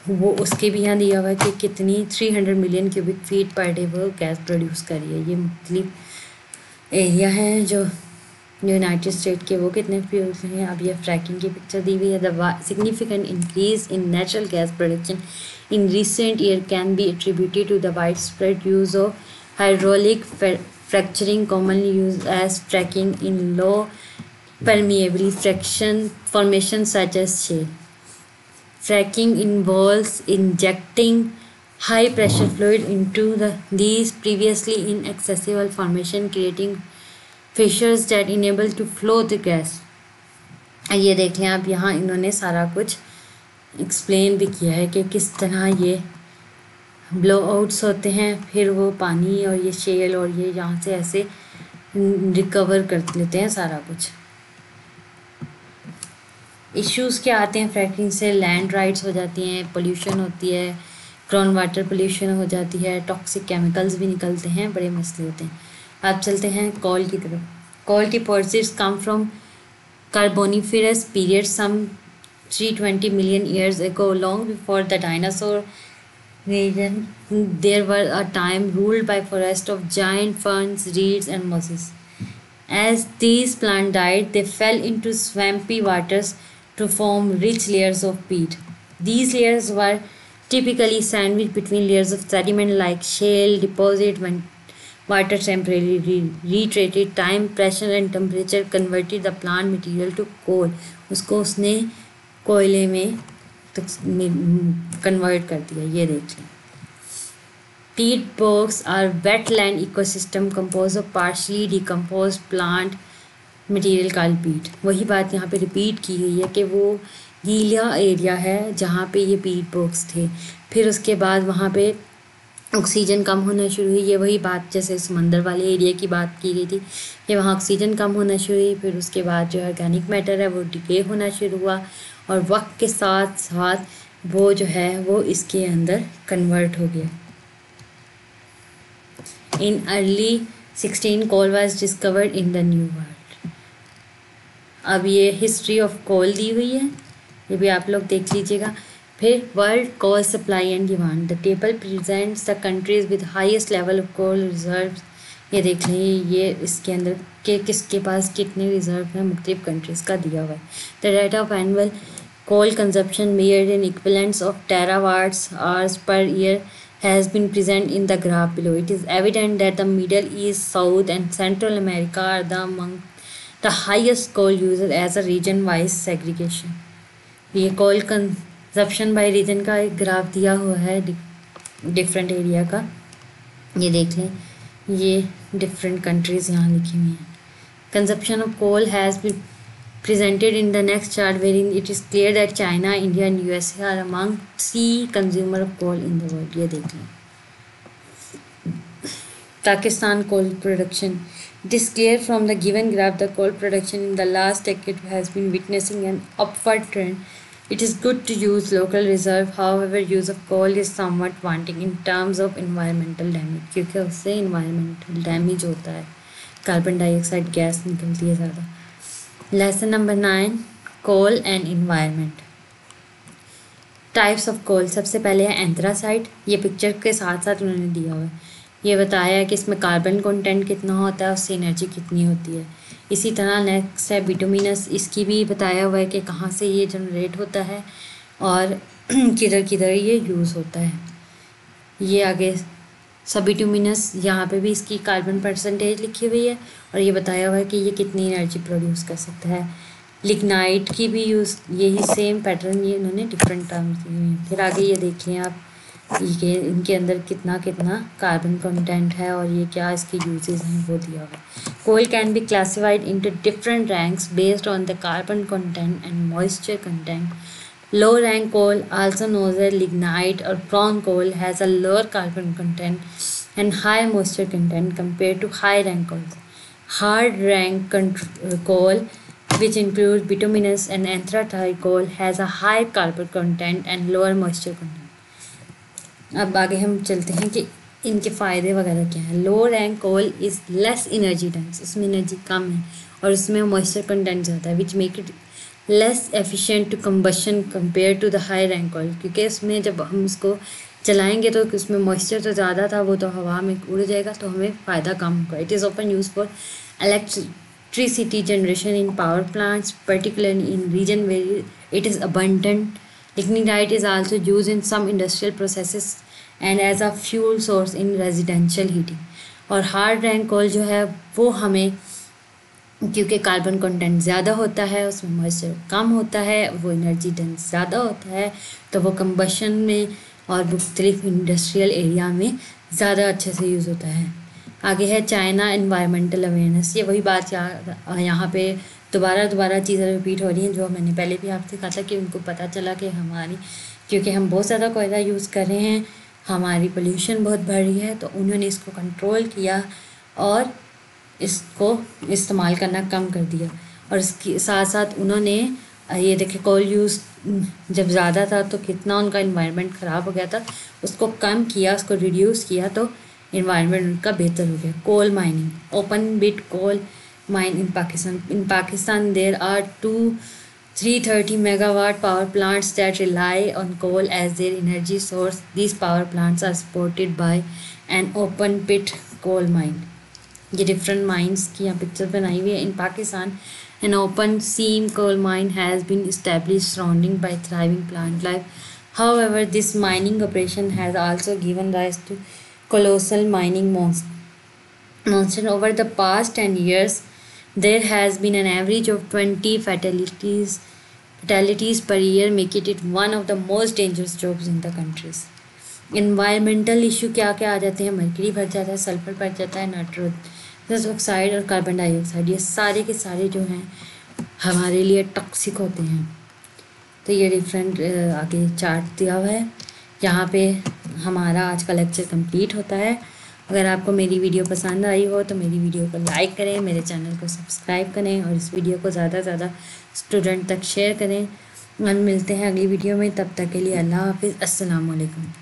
वो उसके भी यहाँ दिया हुआ है कि कितनी 300 million cubic feet per day वो गैस प्रोड्यूस करी है। ये मुख्तलिफ एरिया हैं जो यूनाइटेड स्टेट के, वो कितने फ्यूल्स हैं। अब ये फ्रैकिंग की पिक्चर दी हुई है। The significant increase in natural gas production in recent year can be attributed to the widespread use of hydraulic fracturing, commonly use as fracking in low permeable formation such as shale. Fracking involves injecting high pressure fluid into these previously inaccessible formation, creating fissures that enable to flow the gas. ये देख लें आप, यहाँ इन्होंने सारा कुछ एक्सप्लेन भी किया है कि किस तरह ये ब्लो आउट्स होते हैं, फिर वो पानी और ये शेल और ये यहाँ से ऐसे रिकवर कर लेते हैं सारा कुछ। इश्यूज़ क्या आते हैं फ्रैकिंग से? लैंड राइट्स हो जाती हैं, पोल्यूशन होती है, ग्राउंड वाटर पोल्यूशन हो जाती है, टॉक्सिक केमिकल्स भी निकलते हैं, बड़े मसले होते हैं। आप चलते हैं कोल की तरफ। कोल deposits come from Carboniferous period some 320 million years ago. Long before the dinosaur region, there was a time ruled by forests of giant ferns, reeds and mosses. As these plants died, they fell into swampy waters to form rich layers of peat. These layers were typically sandwiched between layers of sediment like shale deposit. When water temporarily retreated, time, pressure and temperature converted the plant material to coal. उसको उसने कोयले में कन्वर्ट कर दिया। ये देख लें। Peat bogs are wetland ecosystem composed of partially decomposed plant material called peat. वही बात यहाँ पे रिपीट की गई है कि वो गीला एरिया है जहाँ पे ये पीट बॉक्स थे, फिर उसके बाद वहाँ पे ऑक्सीजन कम होना शुरू हुई। ये वही बात जैसे समंदर वाले एरिया की बात की गई थी कि वहाँ ऑक्सीजन कम होना शुरू हुई, फिर उसके बाद जो ऑर्गेनिक मैटर है वो डिके होना शुरू हुआ और वक्त के साथ साथ वो जो है वो इसके अंदर कन्वर्ट हो गया। In early 16 coal was discovered in the New World. अब ये हिस्ट्री ऑफ कोल दी हुई है, ये भी आप लोग देख लीजिएगा। फिर world coal supply and demand, the table presents the countries with highest level of coal reserves. ये देख लें, ये इसके अंदर के किसके पास कितने रिजर्व हैं मुख्तलिफ कंट्रीज़ का दिया हुआ है। The rate of annual coal consumption measured in equivalents of terawatt hours per year has been present in the graph below. It is evident that the Middle East, South and Central America are among the highest coal users as a region-wise segregation. ये coal consumption by region का एक ग्राफ दिया हुआ है डिफरेंट एरिया का। ये देख लें, ये डिफरेंट कंट्रीज़ यहाँ लिखी हुई हैं। Consumption of coal has been presented in the next chart, wherein it is clear that China, India and USA are among key consumer of coal in the world. ये देख लें। Pakistan coal production. It is clear from the given graph the coal production in the last decade has been witnessing an upward trend. It is good to use local reserve. However, use of coal is somewhat wanting in terms of environmental damage, क्योंकि उससे environmental damage होता है, कार्बन डाइऑक्साइड गैस निकलती है ज़्यादा। Lesson number 9, coal and environment. Types of coal. सबसे पहले है एंथ्रासाइट। ये पिक्चर के साथ साथ उन्होंने दिया हुआ है, ये बताया है कि इसमें कार्बन कंटेंट कितना होता है, उससे एनर्जी कितनी होती है। इसी तरह नेक्स्ट है बिटुमिनस। इसकी भी बताया हुआ है कि कहाँ से ये जनरेट होता है और किधर किधर ये यूज़ होता है। ये आगे सब बिटुमिनस, यहाँ पे भी इसकी कार्बन परसेंटेज लिखी हुई है और ये बताया हुआ है कि ये कितनी एनर्जी प्रोड्यूस कर सकता है। लिग्नाइट की भी यूज़, यही सेम पैटर्न ये इन्होंने डिफरेंट टर्म्स दिए हैं। फिर आगे ये देख लें आप, ये इनके अंदर कितना कितना कार्बन कंटेंट है और ये क्या इसके यूजेस हैं वो दिया हुआ है। Coal can be classified into different ranks based on the carbon content and moisture content. Low rank coal, also known as lignite or brown coal, has a lower carbon content and higher moisture content compared to high rank coal. Hard rank coal, which includes bituminous and anthracite coal, has a high carbon content and lower moisture content. अब आगे हम चलते हैं कि इनके फ़ायदे वगैरह क्या हैं। Low rank coal is less energy dense, इसमें एनर्जी कम है और इसमें मॉइस्चर कंटेंट ज़्यादा है, which make it less efficient to combustion compare to the high rank coal, क्योंकि इसमें जब हम इसको चलाएंगे तो उसमें मॉइस्चर तो ज़्यादा था, वो तो हवा में उड़ जाएगा, तो हमें फ़ायदा कम होगा। It is often use for electricity generation in power plants, particularly in region where it is abundant. Lignite is also used in some industrial processes and as a fuel source in residential heating. और हार्ड रैंक कोल जो है वो हमें, क्योंकि कार्बन कंटेंट ज़्यादा होता है, उसमें मॉइस्चर कम होता है, वो एनर्जी डेंस ज़्यादा होता है, तो वो कंबशन में और मुख्तलिफ इंडस्ट्रियल एरिया में ज़्यादा अच्छे से यूज़ होता है। आगे है चाइना एनवायरमेंटल अवेयरनेस। ये वही बात यहाँ पे दोबारा चीज़ें रिपीट हो रही हैं जो मैंने पहले भी आपसे कहा था कि उनको पता चला कि हमारी, क्योंकि हम बहुत ज़्यादा कोयला यूज़ कर रहे हैं, हमारी पोल्यूशन बहुत बढ़ रही है, तो उन्होंने इसको कंट्रोल किया और इसको इस्तेमाल करना कम कर दिया। और इसके साथ साथ उन्होंने ये देखे कोल यूज़ जब ज़्यादा था तो कितना उनका इन्वायरमेंट ख़राब हो गया था, उसको कम किया, उसको रिड्यूस किया, तो इन्वायरमेंट उनका बेहतर हो गया। Coal mining, open pit coal mine in Pakistan. In Pakistan there are 330 megawatt power plants that rely on coal as their energy source. These power plants are supported by an open pit coal mine. ये डिफरेंट माइंस की यहाँ पिक्चर बनाई हुई है। इन Pakistan an open seam coal mine has been established surrounding by thriving plant life. However, this mining operation has also given rise to colossal mining monster. Over the past 10 years, there has been an average of 20 fatalities per year, making it one of the most dangerous jobs in the countries. Environmental issue क्या क्या आ जाते हैं, मर्करी भर जाता है, सल्फर भर जाता है, नाइट्रोजन ऑक्साइड और कार्बन डाइऑक्साइड, ये सारे के सारे जो हैं हमारे लिए टॉक्सिक होते हैं। तो ये डिफरेंट आगे चार्ट दिया हुआ है। यहाँ पे हमारा आज का लेक्चर कंप्लीट होता है। अगर आपको मेरी वीडियो पसंद आई हो तो मेरी वीडियो को लाइक करें, मेरे चैनल को सब्सक्राइब करें और इस वीडियो को ज़्यादा से ज़्यादा स्टूडेंट तक शेयर करें। हम मिलते हैं अगली वीडियो में, तब तक के लिए अल्लाह हाफिज़, अस्सलाम वालेकुम।